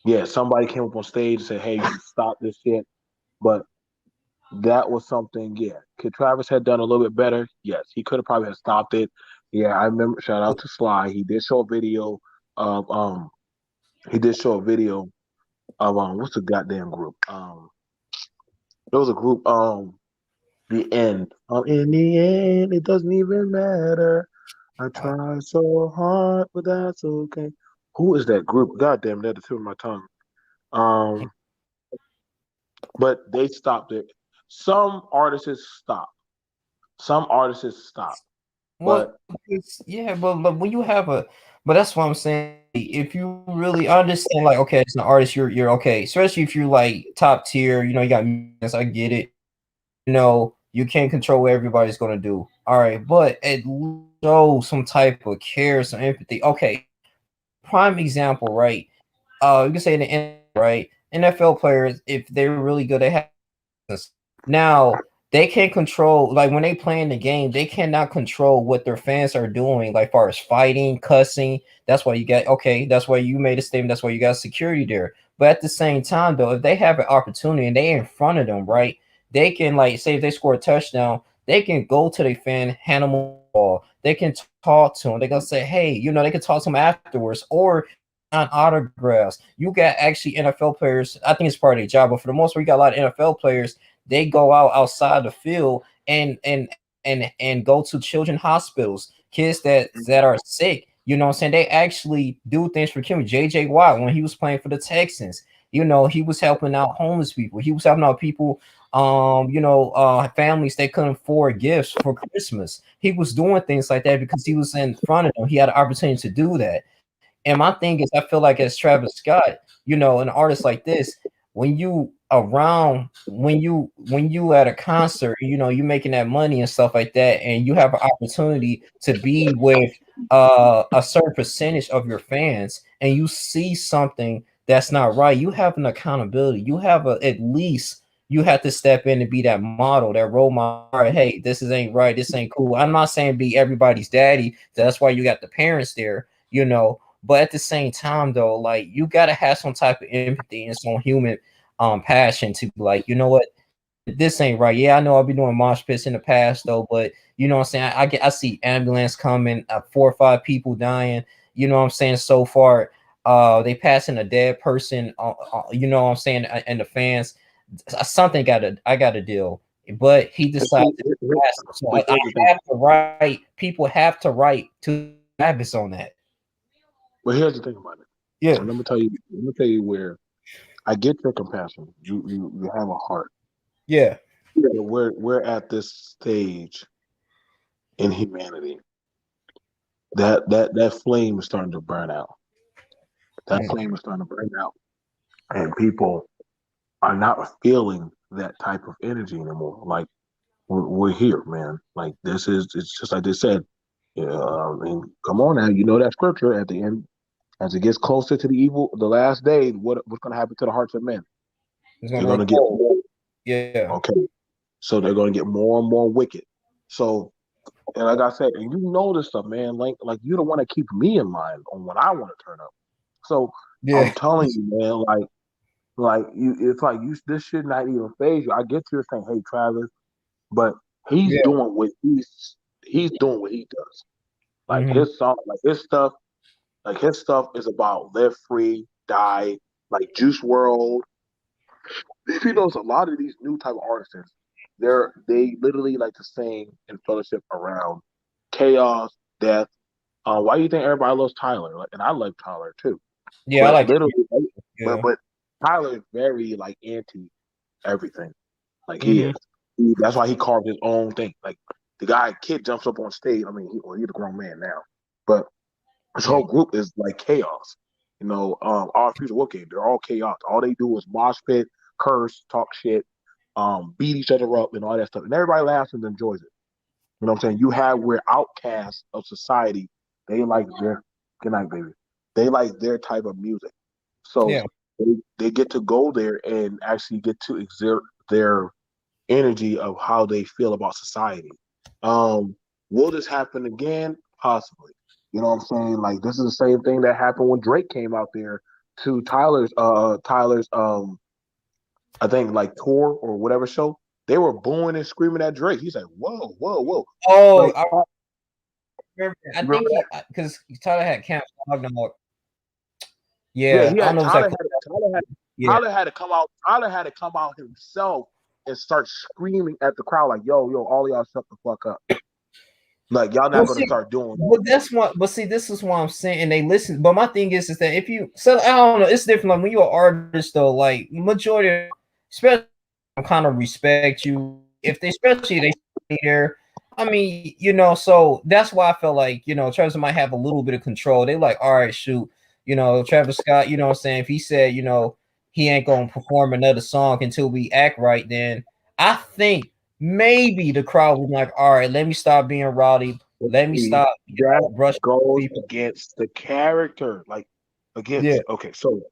yeah, somebody came up on stage and said, "Hey, you stop this shit," but that was something. Yeah, could Travis had done a little bit better? Yes, he could have probably have stopped it. Yeah, I remember. Shout out to Sly. He did show a video of He did show a video of what's the goddamn group? There was a group the end. In the end, it doesn't even matter. I try so hard, but that's okay. Who is that group? Goddamn, that's the tip of my tongue. But they stopped it. Some artists stop. Some artists stop. Well, but when you have but that's what I'm saying. If you really understand, like, okay, as an artist, you're okay. Especially if you're like top tier, you got millions, I get it. You can't control what everybody's gonna do. All right, but at least show some type of care, some empathy. Okay, prime example, right? You can say the right NFL players, if they're really good, they have now they can't control, like when they play in the game, they cannot control what their fans are doing, like far as fighting, cussing. That's why that's why you made a statement, that's why you got security there. But at the same time though, if they have an opportunity and they in front of them, right, they can, like, say if they score a touchdown, they can go to their fan, hand them a ball, they can talk to them, they can say, hey, they can talk to them afterwards, or on autographs. You got actually NFL players, I think it's part of their job, but for the most part, you got a lot of NFL players, they go outside the field and go to children hospitals, kids that are sick. You know what I'm saying? They actually do things for Kim. JJ Watt, when he was playing for the Texans, he was helping out homeless people. He was helping out people, families that couldn't afford gifts for Christmas. He was doing things like that because he was in front of them. He had an opportunity to do that. And my thing is, I feel like as Travis Scott, an artist like this, when you at a concert, you making that money and stuff like that, and you have an opportunity to be with a certain percentage of your fans, and you see something that's not right, you have an accountability. You have at least you have to step in and be that model, that role model. All right, hey, this ain't right. This ain't cool. I'm not saying be everybody's daddy. That's why you got the parents there, but at the same time, though, like, you gotta have some type of empathy and some human passion to be like, you know what, this ain't right. Yeah, I know I've been doing mosh pits in the past though, but you know what I'm saying, I see ambulance coming, 4 or 5 people dying. You know what I'm saying? So far, they passing a dead person. You know what I'm saying? And the fans, something I gotta deal. But he decided to pass it. So I have to write. People have to write to habits on that. But here's the thing about it. Yeah. So let me tell you where I get your compassion. You have a heart. Yeah. We're at this stage in humanity that flame is starting to burn out. That flame is starting to burn out, and people are not feeling that type of energy anymore. Like, we're here, man. Like, it's just like they said. Yeah, I mean, come on now. You know that scripture at the end, as it gets closer to the last day, what's going to happen to the hearts of men? They're going to get more. Yeah. Okay. So they're going to get more and more wicked. So, and like I said, and you know this stuff, man. Like you don't want to keep me in line on when I want to turn up. So I'm telling you, man. Like you, it's like you. This should not even phase you. I get you're saying, hey, Travis, but he's doing what he's doing what he does. Like his song, his stuff is about live free, die, like Juice World. If you notice, a lot of these new type of artists, they literally like to sing and fellowship around chaos, death. Why do you think everybody loves Tyler? Like, and I love Tyler too. Yeah, but I like literally, it. but Tyler is very like anti everything. Like he is. That's why he carved his own thing. Like the kid jumps up on stage. I mean, he's a grown man now, but his whole group is like chaos. Our future Wolfgang, they're all chaos. All they do is mosh pit, curse, talk shit, beat each other up, and all that stuff. And everybody laughs and enjoys it. You know what I'm saying? You have where outcasts of society, they like their good night, baby. They like their type of music. So Yeah. they get to go there and actually get to exert their energy of how they feel about society. Will this happen again? Possibly. You know what I'm saying? Like this is the same thing that happened when Drake came out there to Tyler's I think like tour or whatever show. They were booing and screaming at Drake. He's like, whoa, whoa, whoa. Oh, Like, I remember. I think because Tyler had Camp Dog. yeah, Yeah, he I don't had know. Was that yeah. Tyler had to come out. Tyler had to come out himself and start screaming at the crowd like, "Yo, all y'all shut the fuck up! Like y'all not gonna start doing that." But that's what. But see, this is what I'm saying. And they listen. But my thing is that if you, so I don't know, it's different. Like when you're an artist, though, like majority, especially, kind of respect you. If they, especially they here, I mean, you know, so that's why I felt like, you know, Travis might have a little bit of control. They like, all right, shoot, you know, Travis Scott, you know what I'm saying? If he said, you know, he ain't gonna perform another song until we act right, then I think maybe the crowd was like, all right, let me stop being rowdy. Let me stop That goes against the character. Like against okay, so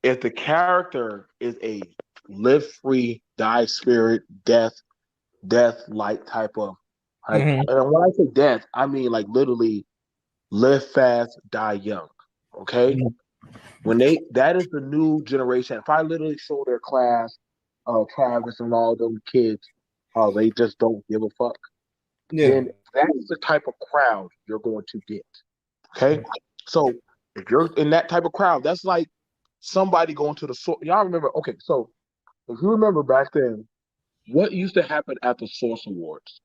if the character is a live free, die spirit, death like type of like, and when I say death, I mean like literally live fast, die young. Okay, when that is the new generation. If I literally show their class, Travis and all them kids, how they just don't give a fuck, then that's the type of crowd you're going to get. Okay, so if you're in that type of crowd, that's like somebody going to the source. Y'all remember? Okay, so if you remember back then, what used to happen at the Source Awards?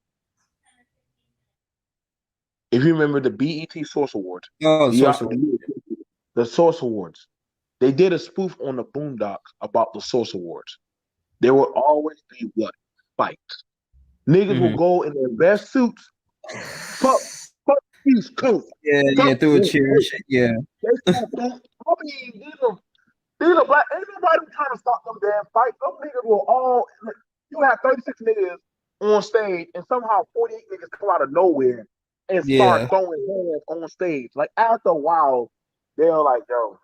If you remember the BET Source Awards, the Source Awards, they did a spoof on the Boondocks about the Source Awards. There will always be what? Fights. Niggas will go in their best suits, fuck East Coast. Yeah, through a chair, shit, yeah. I mean, these are black. Ain't nobody trying to stop them damn fights. Those niggas will all. You have 36 niggas on stage, and somehow 48 niggas come out of nowhere and start throwing hands on stage. Like after a while, they're like, "Yo,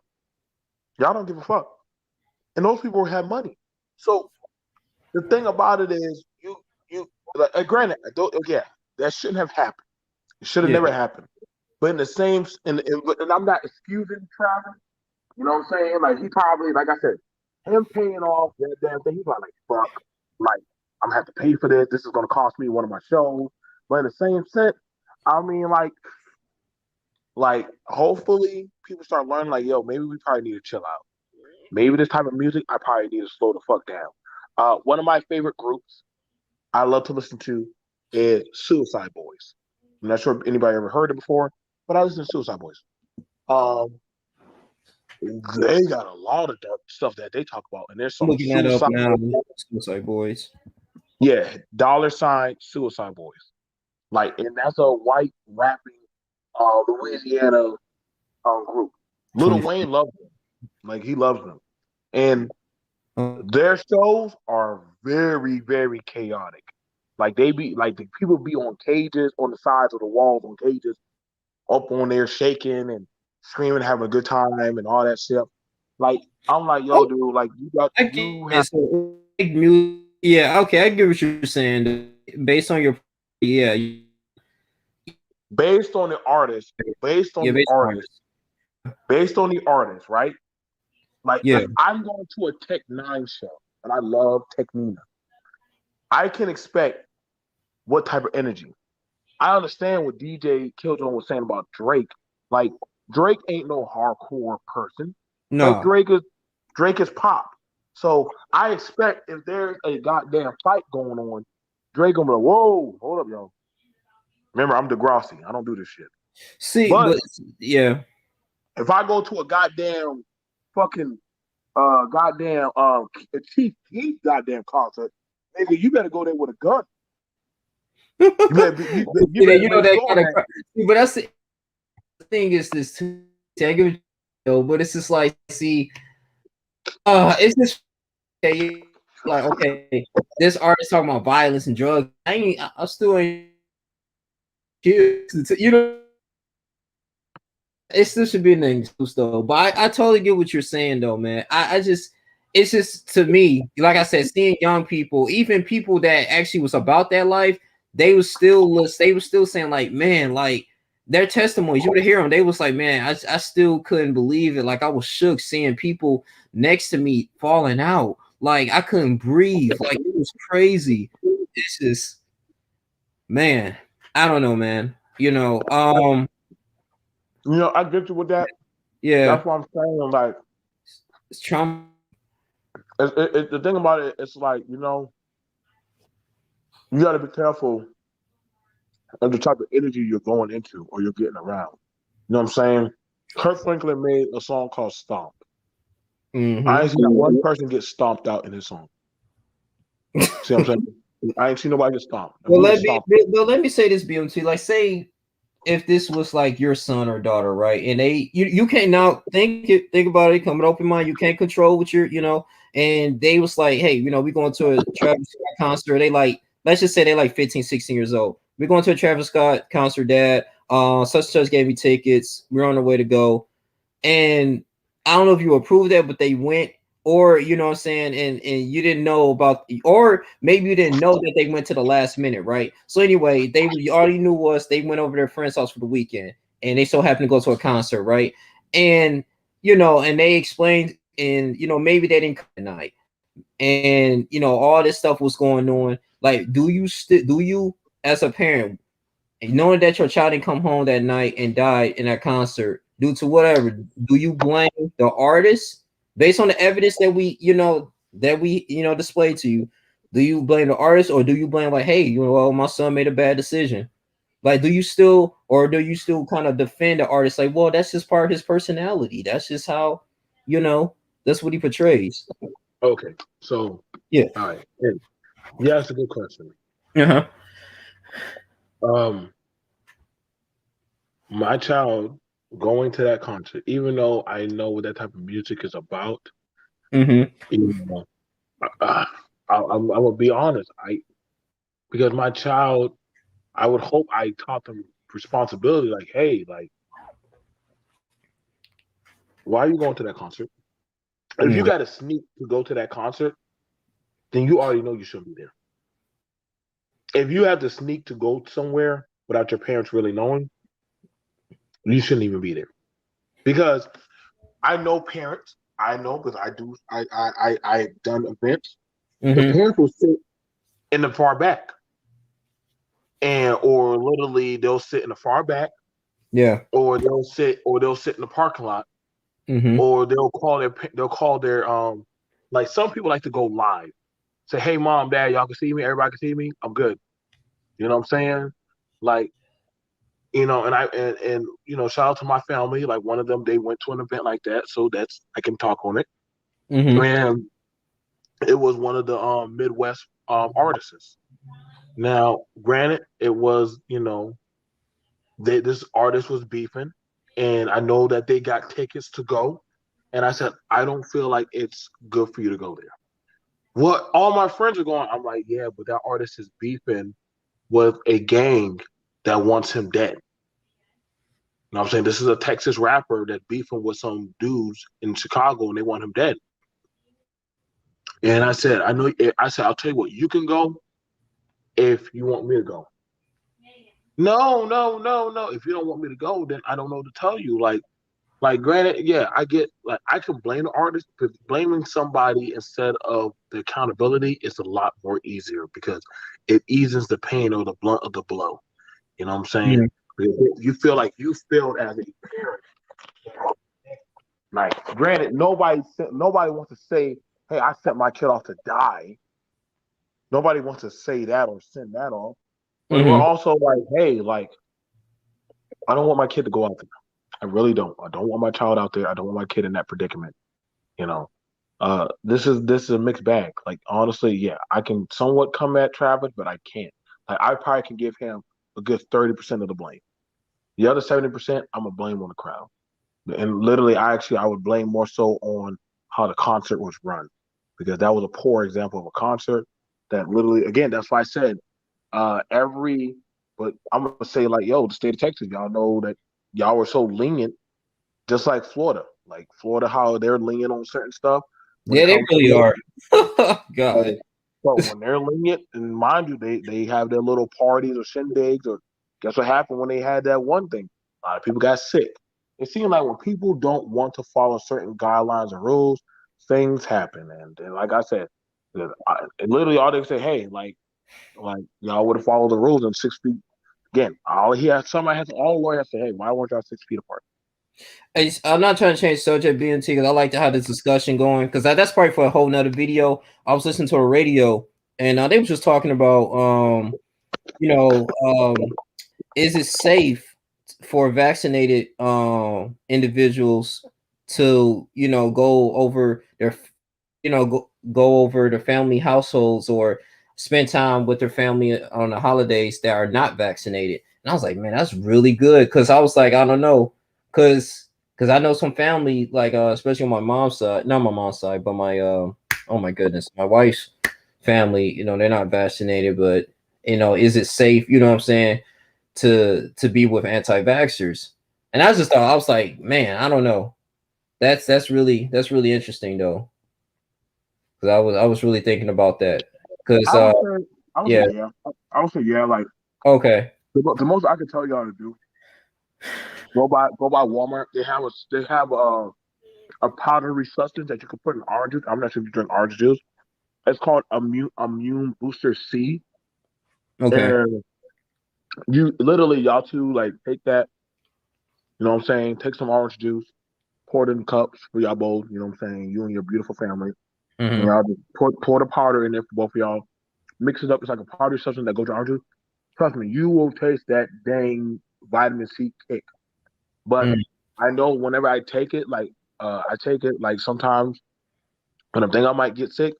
y'all don't give a fuck," and those people have money. So the thing about it is, you like, granted, that shouldn't have happened. It should have never happened. But in the same, and I'm not excusing Travis. You know what I'm saying? Like he probably, like I said, him paying off that damn thing. He's probably like, fuck, like I'm gonna have to pay for this. This is gonna cost me one of my shows. But in the same sense, I mean, like hopefully people start learning, like, yo, maybe we probably need to chill out. Maybe this type of music, I probably need to slow the fuck down. One of my favorite groups I love to listen to is Suicide Boys. I'm not sure if anybody ever heard it before, but I listen to Suicide Boys. They got a lot of dark stuff that they talk about, and there's some looking that up now. Suicide Boys. Yeah, $ Suicide Boys. Like, and that's a white rapping Louisiana group. Lil Wayne loves them. Like he loves them. And their shows are very, very chaotic. Like they be like the people be on cages on the sides of the walls on cages, up on there shaking and screaming, having a good time and all that stuff. Like I'm like, yo, dude, like you have music. Yeah, okay, I get what you're saying. Based on your based on the artist, based on the artist, right? Like I'm going to a Tech Nine show, and I love Tech Nina. I can expect what type of energy. I understand what DJ Killjoy was saying about Drake. Like Drake ain't no hardcore person. No, like, Drake is pop. So I expect if there's a goddamn fight going on, Drake gonna be like, "Whoa, hold up, yo." Remember, I'm Degrassi. I don't do this shit. See, but yeah, if I go to a goddamn fucking Chief Keef goddamn concert, nigga, you better go there with a gun. You better but that's the thing is this too. But it's just like, see, it's just like, okay, this artist talking about violence and drugs. I'm still ain't You know, it still should be an excuse though. But I totally get what you're saying though, man. I just it's just to me, like I said, seeing young people, even people that actually was about that life, they was still saying like, man, like their testimonies, you would hear them. They was like, man, I still couldn't believe it. Like I was shook seeing people next to me falling out. Like I couldn't breathe. Like it was crazy. It's just, man, I don't know, man. I get you with that. Yeah, That's what I'm saying. Like, it's trauma. the thing about it, it's like, you got to be careful of the type of energy you're going into or you're getting around. You know what I'm saying? Kurt Franklin made a song called Stomp. Mm-hmm. I ain't seen one person get stomped out in his song. See what I'm saying? I ain't seen nobody get stomped. Well, let me say this, BMT. Like, say if this was like your son or daughter, right? And you can't now think about it, come with open mind. You can't control what and they was like, hey, we going to a Travis Scott concert. They like, let's just say they like 15, 16 years old. We're going to a Travis Scott concert, Dad. Such and such gave me tickets. We're on the way to go. And I don't know if you approved that, but they went, or you know what I'm saying, and you didn't know about, or maybe you didn't know that they went to the last minute, right? So anyway, you already knew was they went over to their friend's house for the weekend, and they so happened to go to a concert, right? And and they explained, and maybe they didn't come at night, and all this stuff was going on. Like, do you as a parent, knowing that your child didn't come home that night and died in that concert due to whatever, do you blame the artist based on the evidence that we displayed to you? Do you blame the artist, or do you blame like, hey, well, my son made a bad decision? Like, do you still kind of defend the artist? Like, well, that's just part of his personality. That's just how, that's what he portrays. Okay, so yeah, all right, yeah, that's a good question. Uh-huh. My child going to that concert, even though I know what that type of music is about, I'm gonna be honest. Because my child, I would hope I taught them responsibility. Like, hey, like, why are you going to that concert? And if you got to sneak to go to that concert, then you already know you shouldn't be there. If you have to sneak to go somewhere without your parents really knowing, you shouldn't even be there. Because I know parents. I know because I've done events. Mm-hmm. The parents will sit in the far back, or literally they'll sit in the far back. Yeah. Or they'll sit in the parking lot. Mm-hmm. Or they'll call their like, some people like to go live. Say, hey, mom, dad, y'all can see me. Everybody can see me. I'm good. You know what I'm saying? Like, and shout out to my family. Like, one of them, they went to an event like that, so that's, I can talk on it. Mm-hmm. And it was one of the Midwest artists. Now, granted, it was, this artist was beefing, and I know that they got tickets to go. And I said, I don't feel like it's good for you to go there. What all my friends are going, I'm like, yeah, but that artist is beefing with a gang that wants him dead. You know what I'm saying? This is a Texas rapper that beefing with some dudes in Chicago, and they want him dead. And I said, I'll tell you what, you can go if you want me to go. No. If you don't want me to go, then I don't know what to tell you. Like, granted, yeah, I get, like, I can blame the artist, but blaming somebody instead of the accountability is a lot more easier, because it eases the pain or the blunt of the blow. You know what I'm saying? Yeah. You feel like you failed as a parent. Like, granted, nobody wants to say, hey, I sent my kid off to die. Nobody wants to say that or send that off. But we're also like, hey, like, I don't want my kid to go out there. I really don't. I don't want my child out there. I don't want my kid in that predicament. This is a mixed bag. Like, honestly, yeah, I can somewhat come at Travis, but I can't. Like, I probably can give him a good 30% of the blame. The other 70%, I'm gonna blame on the crowd. And literally, I would blame more so on how the concert was run, because that was a poor example of a concert that literally, again, that's why I said every But I'm gonna say like, yo, the state of Texas, y'all know that y'all were so lenient, just like Florida. Like Florida, how they're lenient on certain stuff. When Yeah, it they comes really to are. God. so when they're lenient, and mind you, they have their little parties or shindigs, or guess what happened when they had that one thing? A lot of people got sick. It seems like when people don't want to follow certain guidelines and rules, things happen. And like I said, literally all they say, hey, like y'all would have followed the rules in 6 feet. Again, all lawyer has to say, hey, why weren't y'all 6 feet apart? I'm not trying to change subject, BNT, because I like to have this discussion going. Because that's probably for a whole nother video. I was listening to a radio, and they were just talking about, is it safe for vaccinated individuals to, go over their, go over their family households or spend time with their family on the holidays that are not vaccinated? And I was like, man, that's really good, because I was like, I don't know, because I know some family, like especially on my mom's side, not my mom's side, but my oh my goodness, my wife's family, they're not vaccinated, but is it safe, what I'm saying, to be with anti-vaxxers? And I just thought, I was like, man, I don't know. That's really interesting though. Because I was really thinking about that. Because I would yeah. say yeah. I would say yeah, like Okay. the most I could tell y'all to do, go by Walmart. They have a powdery substance that you can put in orange juice. I'm not sure if you drink orange juice. It's called Immune Booster C. Okay. And you literally, y'all two, like, take that, you know what I'm saying? Take some orange juice, pour it in cups for y'all both, you know what I'm saying? You and your beautiful family. And Mm-hmm. y'all just pour the powder in there for both of y'all. Mix it up. It's like a powdery substance that goes to orange juice. Trust me, you will taste that dang vitamin C kick. But I know whenever I take it, I take it like sometimes when I'm thinking I might get sick,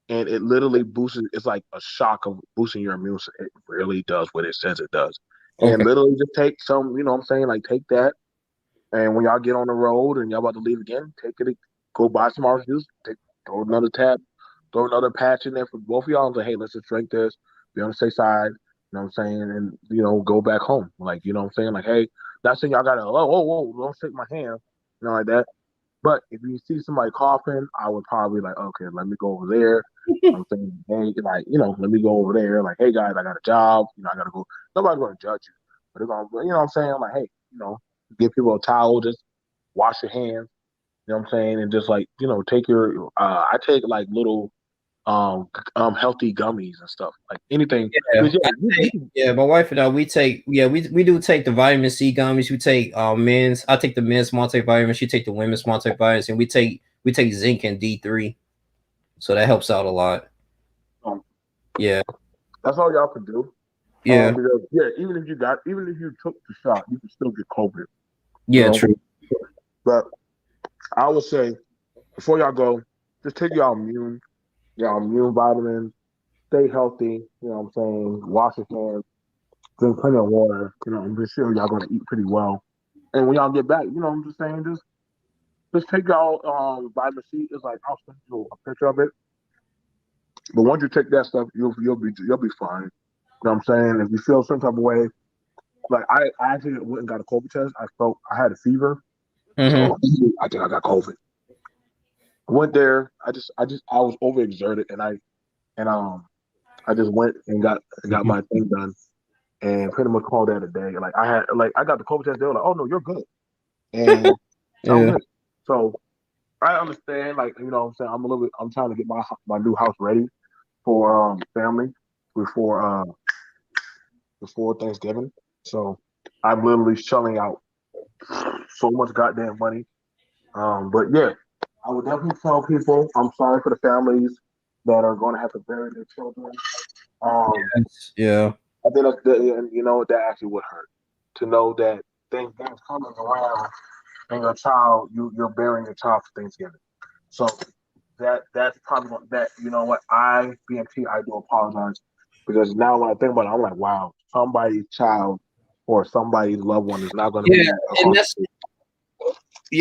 and it literally boosts. It's like a shock of boosting your immune system. It really does what it says it does. And Okay. literally just take some, you know what I'm saying? Like take that, and when y'all get on the road and y'all about to leave again, take it, go buy some orange juice, throw another tab, throw another patch in there for both of y'all and say, hey, let's just drink this, be on the safe side, you know what I'm saying? And, go back home. Like, you know what I'm saying? Like, hey, not saying y'all gotta, whoa, don't shake my hand, like that. But if you see somebody coughing, I would probably like, okay, let me go over there. I'm saying, hey, like, let me go over there. Like, hey guys, I got a job. I gotta go. Nobody's gonna judge you, but they're gonna, you know what I'm saying? Like, hey, give people a towel, just wash your hands. You know what I'm saying? And just like, take your. I take like little healthy gummies and stuff, like anything. My wife and I, we do take the vitamin C gummies. We take I take the men's multivitamin, she take the women's multivitamins, and we take zinc and D3, so that helps out a lot. Yeah, that's all y'all can do. Because even if you took the shot, you can still get COVID. Yeah, true. But I would say before y'all go, just take y'all immune vitamins, stay healthy, you know what I'm saying? Wash your hands, drink plenty of water, I'm just sure y'all gonna eat pretty well. And when y'all get back, I'm just saying, just take y'all vitamin C. It's like I'll send you a picture of it. But once you take that stuff, you'll be fine. You know what I'm saying? If you feel some type of way, like I actually went and got a COVID test. I had a fever. So I think I got COVID. Went there. I was overexerted, and I just went and got my thing done, and pretty much called that a day. Like I got the COVID test. They were like, "Oh no, you're good," and I'm good. So I understand. Like what I'm saying, I'm trying to get my new house ready for family before Thanksgiving. So I'm literally shelling out so much goddamn money. But yeah, I would definitely tell people I'm sorry for the families that are going to have to bury their children. Yeah. I think that actually would hurt to know that Thanksgiving's coming around and you're burying your child for Thanksgiving. So that's probably that. You know what? BMT, I do apologize because now when I think about it, I'm like, wow, somebody's child or somebody's loved one is not going to be.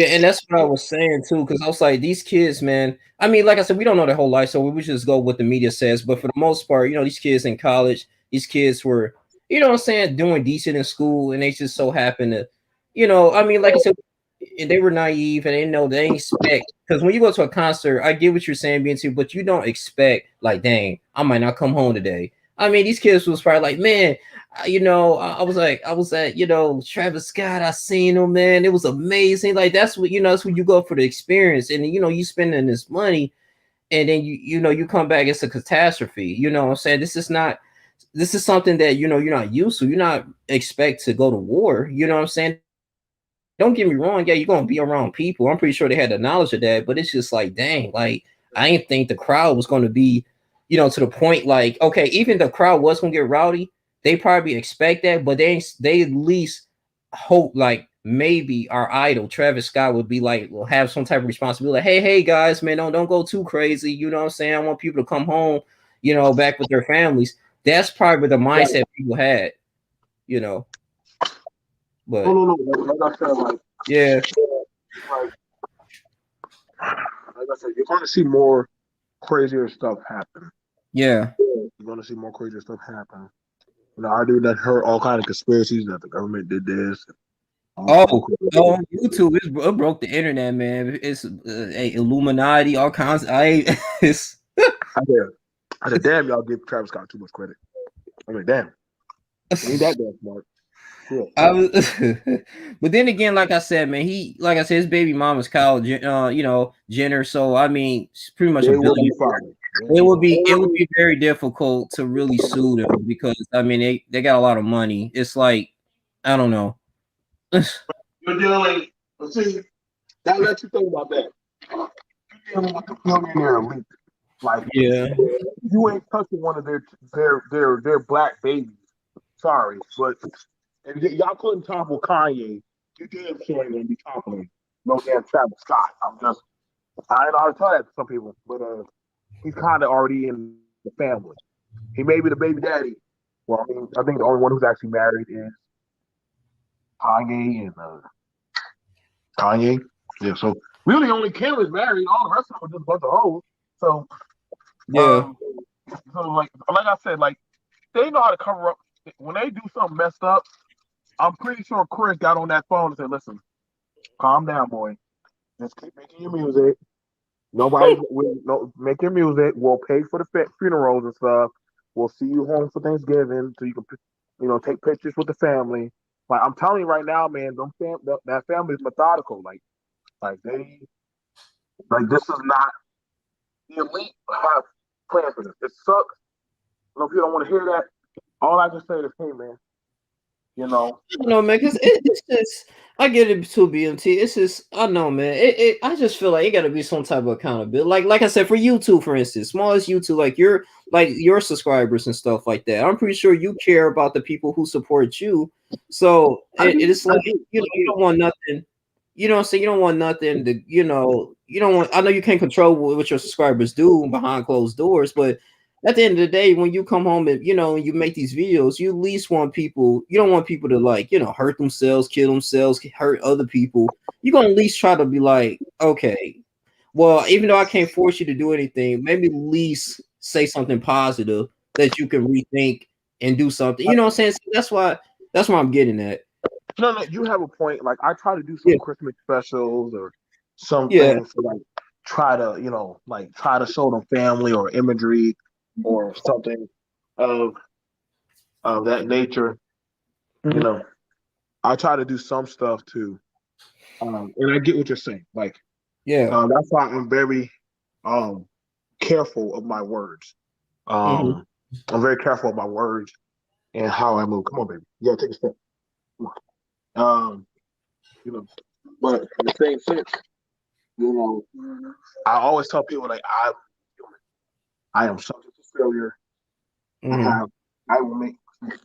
And that's what I was saying too, because I was like, these kids, man. I mean, like I said, we don't know their whole life, so we just go what the media says. But for the most part, these kids in college, these kids were, you know what I'm saying, doing decent in school, and they just so happen to, you know, I mean, like I said, they were naive and they know they ain't expect, because when you go to a concert, I get what you're saying, being too, but you don't expect like, dang, I might not come home today. I mean, these kids was probably like, man, you know, I was like, I was at, you know, Travis Scott, I seen him, man, it was amazing. Like that's what, you know, that's what you go for the experience, and you know, you spending this money, and then you know, you come back, it's a catastrophe. You know what I'm saying? This is something that, you know, you're not used to. You're not expect to go to war. You know what I'm saying? Don't get me wrong, yeah, you're gonna be around people. I'm pretty sure they had the knowledge of that, but it's just like, dang, like I didn't think the crowd was gonna be, you know, to the point like, okay, even the crowd was gonna get rowdy, they probably expect that, but they at least hope like maybe our idol Travis Scott would be like, will have some type of responsibility. Like, hey guys, man, don't go too crazy. You know what I'm saying? I want people to come home, you know, back with their families. That's probably the mindset people had, you know. But no. Like I said, like yeah, like I said, you're going to see more crazier stuff happen. Yeah, you're going to see more crazier stuff happen. You know, I do that. Heard all kind of conspiracies that the government did this. Oh, YouTube, it broke the internet, man. It's Illuminati, all kinds. It's. I said, damn, y'all give Travis Scott too much credit. I mean, damn, ain't that damn smart. Yeah. But then again, like I said, man, like I said, his baby mama's Kyle, you know, Jenner. So I mean, it's pretty much a billion. It would be very difficult to really sue them because I mean they got a lot of money. It's like, I don't know. You're dealing. See, that lets you think about that. You're dealing with the billionaire elite. Like, yeah, you ain't touching one of their black babies. Sorry, but if y'all couldn't topple Kanye, you damn sure ain't gonna be toppling no damn Travis Scott. I know how to tell that to some people, but he's kind of already in the family. He may be the baby daddy. Well, I mean, I think the only one who's actually married is Kanye and Kanye. Yeah, so really only Kim is married. All the rest of them are just a bunch of hoes. So yeah. So like I said, like they know how to cover up when they do something messed up. I'm pretty sure Chris got on that phone and said, "Listen, calm down, boy. Just keep making your music. Nobody will make your music. We'll pay for the funerals and stuff. We'll see you home for Thanksgiving so you can, take pictures with the family." Like I'm telling you right now, man, that family is methodical. Like this is not the elite have planned for this. It sucks. If you don't want to hear that, all I can say is, hey, man, No, man, because it's just, I get it to BMT. It's just, I know, man. I just feel like it got to be some type of accountability. Like I said, for YouTube, for instance, small as YouTube, like your subscribers and stuff like that. I'm pretty sure you care about the people who support you. So it's like, you don't want nothing. You know what I'm saying? You don't want nothing to, you don't want. I know you can't control what your subscribers do behind closed doors, but at the end of the day, when you come home and you make these videos, you at least want people. You don't want people to hurt themselves, kill themselves, hurt other people. You're gonna at least try to be like, okay, well, even though I can't force you to do anything, maybe at least say something positive that you can rethink and do something. You know what I'm saying? So that's why I'm getting at. No, you have a point. Like I try to do some Christmas specials or some things to try to show them family or imagery or something of that nature. Mm-hmm. I try to do some stuff too. And I get what you're saying. Like, that's why I'm very careful of my words. I'm very careful of my words and how I move. Come on, baby. You gotta take a step. Come on. But in the same sense, I always tell people like I am subject to failure. I will make mistakes.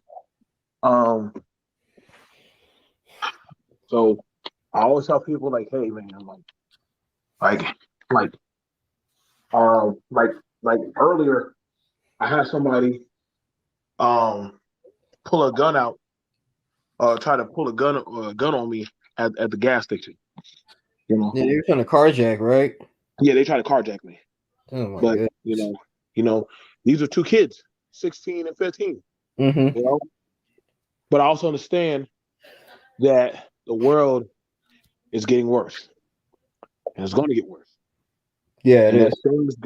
So I always tell people like, hey man, like earlier, I had somebody pull a gun out, try to pull a gun on me at the gas station. Yeah, they were trying to carjack, right? Yeah, they tried to carjack me. Oh my but goodness. these are two kids, 16 and 15. But I also understand that the world is getting worse, and it's going to get worse. Yeah, it and is.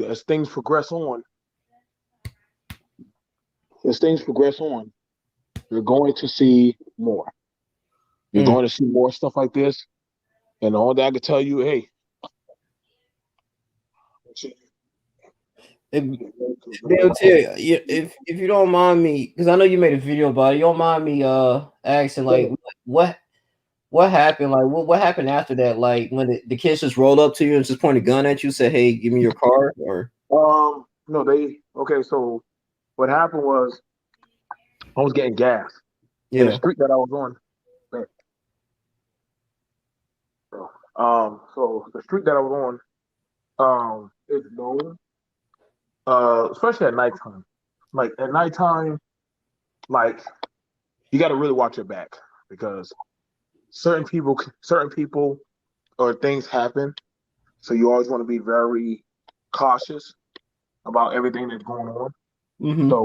As things progress on, you're going to see more. You're going to see more stuff like this. And all that I can tell you, hey. If you don't mind me, because I know you made a video about it, you don't mind me asking like what happened? Like what happened after that? Like when the kids just rolled up to you and just pointed a gun at you, said, "Hey, give me your car," or no, okay, so what happened was I was getting gas in the street that I was on. So the street that I was on, is known, especially at nighttime. Like at nighttime, like you got to really watch your back because certain people or things happen. So you always want to be very cautious about everything that's going on. Mm-hmm. So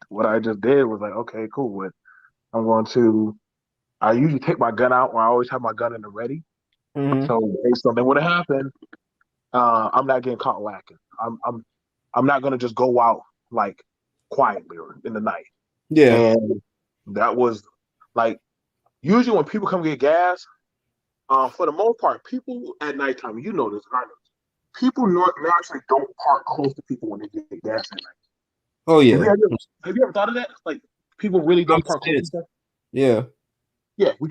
what I just did was like, okay, cool. I'm going to. I usually take my gun out, or I always have my gun in the ready. Mm-hmm. So based on what happened, I'm not getting caught lacking. I'm not gonna just go out like quietly or in the night. Yeah. And that was like usually when people come get gas, for the most part, people at nighttime, you know this, I know. People naturally don't park close to people when they get gas at night. Oh yeah. Have you ever thought of that? Like people really don't park close to each other? Yeah. Yeah, we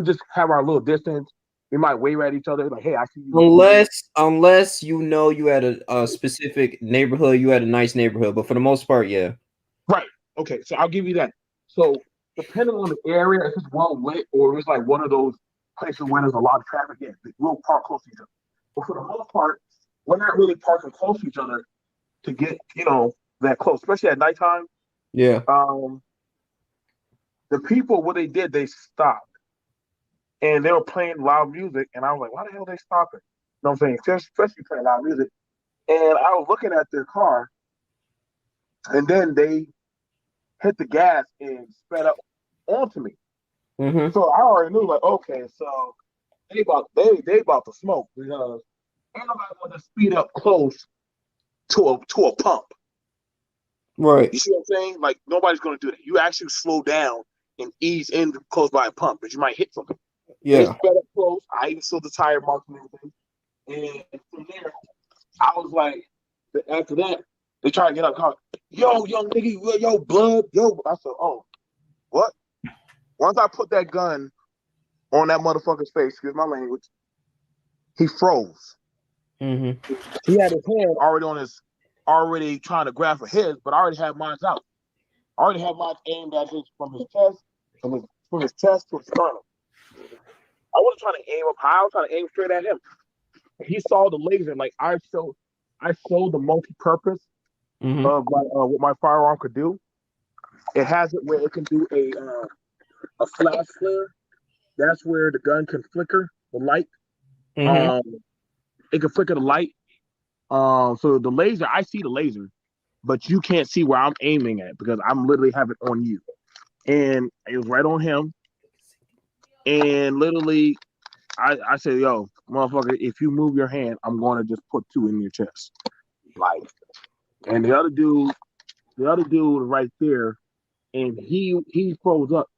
just have our little distance. We might wave at each other like, "Hey, I see you." Unless you know you had a specific neighborhood, you had a nice neighborhood, but for the most part, yeah. Right. Okay, so I'll give you that. So depending on the area, if it's well lit or if it's like one of those places where there's a lot of traffic, yeah, we'll park close to each other. But for the most part, we're not really parking close to each other to get, that close, especially at nighttime. Yeah. The people, what they did, they stopped. And they were playing loud music, and I was like, why the hell are they stopping? You know what I'm saying? Especially playing loud music. And I was looking at their car, and then they hit the gas and sped up onto me. Mm-hmm. So I already knew, like, okay, so they about to smoke because ain't nobody want to speed up close to a pump. Right. You see what I'm saying? Like nobody's gonna do that. You actually slow down and ease in close by a pump, but you might hit something. Yeah. They sped up close. I even saw the tire marks and everything. And from there, I was like, after that, they tried to get up. Called, yo, young nigga, yo, blood, yo. I said, oh, what? Once I put that gun on that motherfucker's face, excuse my language, he froze. Mm-hmm. He had his hand already trying to grab for his, but I already had mine out. I already had mine aimed at from his chest to his sternum. I wasn't trying to aim up high. I was trying to aim straight at him. He saw the laser. Like I showed the multi-purpose of what my firearm could do. It has it where it can do a flash flare. That's where the gun can flicker the light. It can flicker the light. So the laser, I see the laser, but you can't see where I'm aiming at because I'm literally have it on you. And it was right on him. And literally, I said, yo, motherfucker, if you move your hand, I'm going to just put two in your chest. Like, and the other dude right there, and he froze up.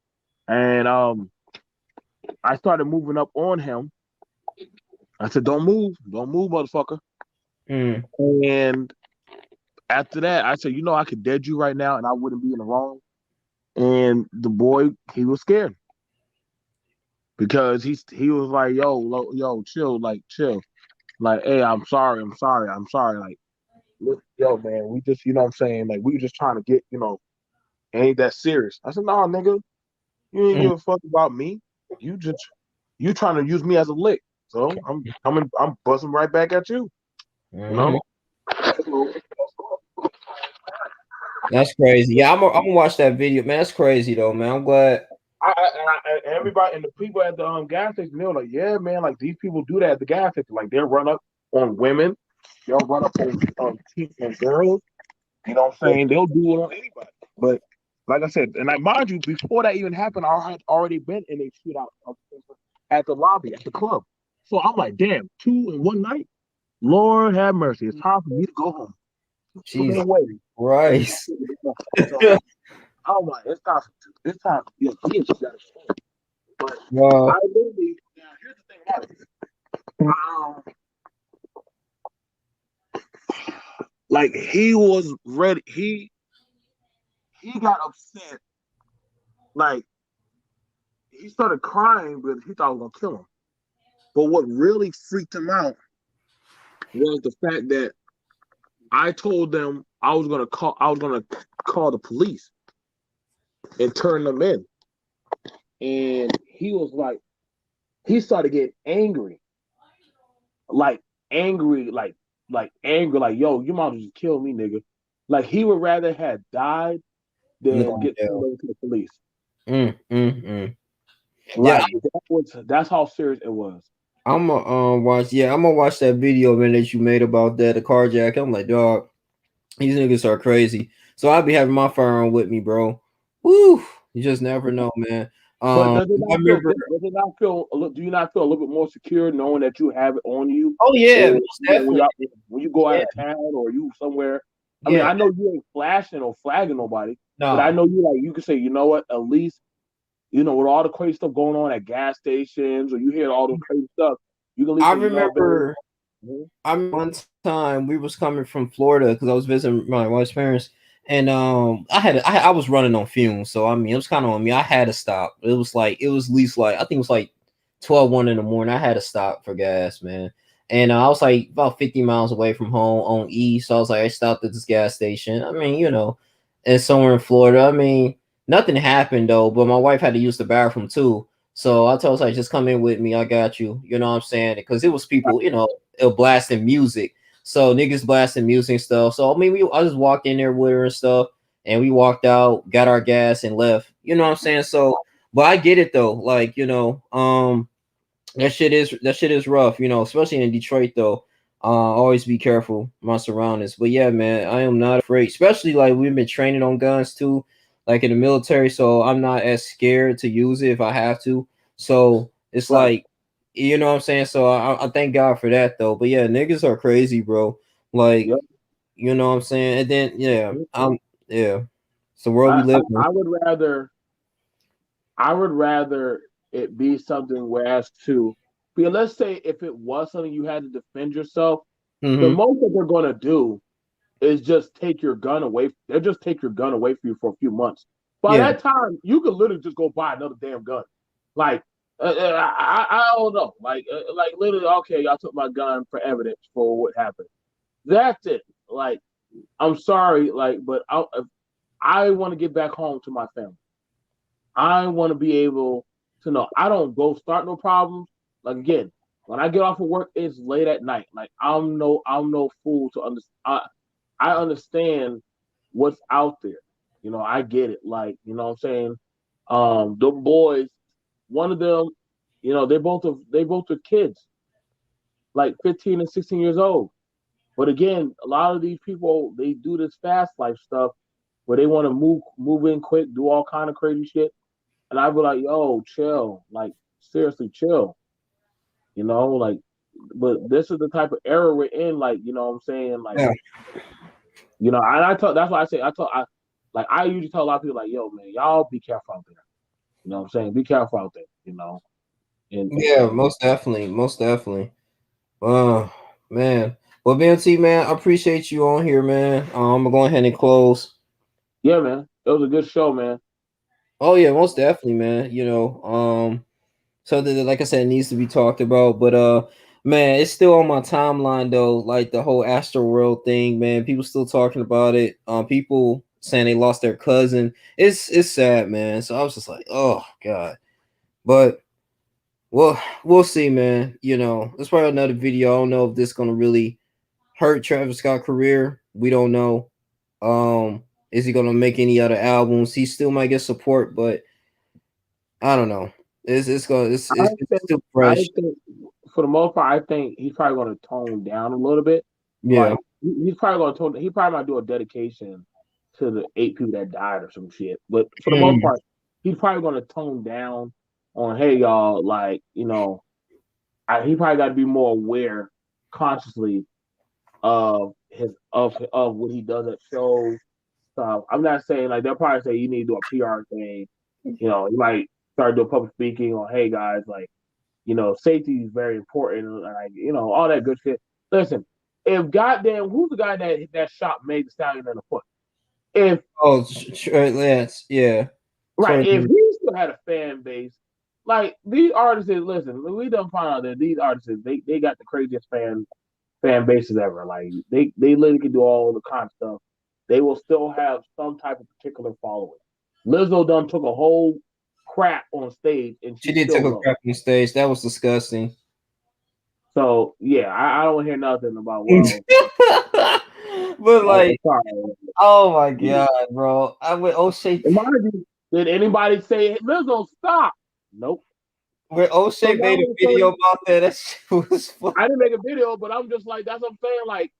And I started moving up on him. I said, don't move, motherfucker. And after that, I said, I could dead you right now and I wouldn't be in the wrong. And the boy, he was scared. Because he was like, yo, chill. Like, hey, I'm sorry. Like, look, yo, man, we just, you know what I'm saying? Like, we were just trying to get, ain't that serious. I said, nah, nigga, you ain't give a fuck about me. You trying to use me as a lick. So I'm busting right back at you. You know? That's crazy. Yeah, I'm gonna watch that video, man. That's crazy though, man. I'm glad. Everybody and the people at the gas station, they were like, yeah, man, like these people do that at the gas station. Like they'll run up on women, they'll run up on girls. You know what I'm saying? They'll do it on anybody. But Like I said, and like mind you, before that even happened, I had already been in a shootout at the lobby at the club. So I'm like, damn, 2 in 1 night. Lord have mercy. It's time for me to go home. Jesus Waiting. Christ. So, I'm like, it's time. It's time. Yeah, kids got to stay. But Wow. I literally. Now here's the thing about it. Like he was ready. He got upset. Like he started crying, but he thought I was gonna kill him. But what really freaked him out was the fact that I told them I was gonna call the police and turn them in. And he was like, he started getting angry. Like angry, like angry, like, yo, you might just kill me, nigga. Like he would rather have died than get turned over to the police. Like that's how serious it was. I'm gonna watch. Yeah, I'm gonna watch that video, man, that you made about that, the carjack. I'm like, dog, these niggas are crazy. So I'll be having my firearm with me, bro. Woo! You just never know, man. But does it I not remember. does it not feel? Do you not feel a little bit more secure knowing that you have it on you? Oh yeah, Or, most definitely. when you go out of town or you somewhere. I Yeah. mean, I know you ain't flashing or flagging nobody, but I No. know you can say, you know what, at least, with all the crazy stuff going on at gas stations, or you hear all the crazy stuff, you can at least I say, remember. I remember one time we was coming from Florida because I was visiting my wife's parents, and I was running on fumes, so I mean it was kind of on me. I had to stop. It was at least like I think it was like 12:01 in the morning. I had to stop for gas, man. And I was like about 50 miles away from home on E, so I was like I stopped at this gas station. I mean, and somewhere in Florida. I mean, nothing happened though, but my wife had to use the bathroom too. So I told her, like, just come in with me. I got you. You know what I'm saying? Because it was people, blasting music. So niggas blasting music and stuff. So I mean, I just walked in there with her and stuff, and we walked out, got our gas, and left. You know what I'm saying? So, but I get it though. Like, that shit is rough. Especially in Detroit though. Always be careful my surroundings. But yeah, man, I am not afraid. Especially like we've been training on guns too, like in the military. So I'm not as scared to use it if I have to. So it's like, you know what I'm saying? So I thank God for that though. But yeah, niggas are crazy, bro. Like, you know what I'm saying? And then yeah. It's the world we live in. I would rather it be something whereas because let's say if it was something you had to defend yourself, the most that they're gonna do is just take your gun away. They'll just take your gun away from you for a few months. By that time, you could literally just go buy another damn gun. Like, I don't know. Like literally, okay, y'all took my gun for evidence for what happened. That's it. Like, I'm sorry, but I want to get back home to my family. I want to be able to know I don't go start no problems. Like again, when I get off of work, it's late at night. Like I'm no fool to understand. I understand what's out there. I get it. Like, what I'm saying? The boys, one of them, they both are kids, like 15 and 16 years old. But again, a lot of these people, they do this fast life stuff where they want to move in quick, do all kind of crazy shit. And I'd be like, yo, chill. Like, seriously, chill. Like, but this is the type of era we're in, like, you know what I'm saying? Like, and that's why I usually tell a lot of people, like, yo, man, y'all be careful out there. You know what I'm saying? Be careful out there, And Most definitely. Most definitely. Oh man. Well, BMT, man, I appreciate you on here, man. I'm gonna go ahead and close. Yeah, man. It was a good show, man. Oh yeah, most definitely, man. Something that, like I said, needs to be talked about. But man, it's still on my timeline though. Like the whole Astroworld thing, man. People still talking about it. People saying they lost their cousin. It's sad, man. So I was just like, oh god. But well, we'll see, man. It's probably another video. I don't know if this is gonna really hurt Travis Scott's career. We don't know. Is he gonna make any other albums? He still might get support, but I don't know. It's still fresh. I think for the most part, I think he's probably gonna tone down a little bit. Yeah. Like he's probably gonna tone. He probably might do a dedication to the 8 people that died or some shit. But for the most part, he's probably going to tone down on, hey y'all, like, you know, he probably got to be more aware consciously of what he does at shows. So I'm not saying like they'll probably say you need to do a PR thing. You know, you might start doing public speaking on, hey guys, like, you know, safety is very important, like, you know, all that good shit. Listen, if goddamn, who's the guy that shot Meg Thee Stallion in the foot? If Lance, yeah, right, if he still had a fan base, like these artists, listen, we done found out that these artists they got the craziest fan bases ever. Like they literally can do all the kind of stuff. They will still have some type of particular following. Lizzo done took a whole crap on stage, and she did take a crap on stage. That was disgusting. So yeah, I don't hear nothing about well. But like, oh my god, bro! I went O'Shea. Did anybody say Lizzo stop? Nope. Where O'Shea made a video about that shit was funny. I didn't make a video, but I'm just like, that's what I'm saying. Like,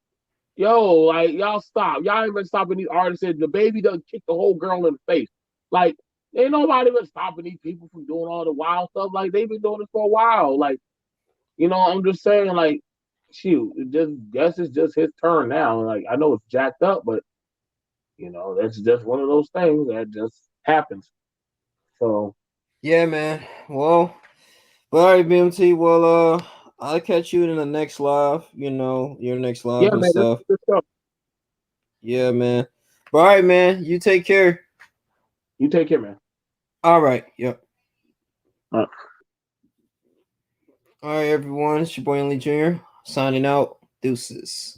yo, like y'all stop. Y'all ain't been stopping these artists. The baby done kicked the whole girl in the face. Like, ain't nobody been stopping these people from doing all the wild stuff. Like, they've been doing this for a while. Like, you know, I'm just saying, like, shoot, guess it's just his turn now. Like, I know it's jacked up, but you know, that's just one of those things that just happens. So yeah, man. Well, all right, BMT. Well, I'll catch you in the next live. You know, your next live and stuff. Yeah, man. But all right, man. You take care. You take care, man. All right. Yep. All right, everyone. It's your boy Lee Jr. signing out. Deuces.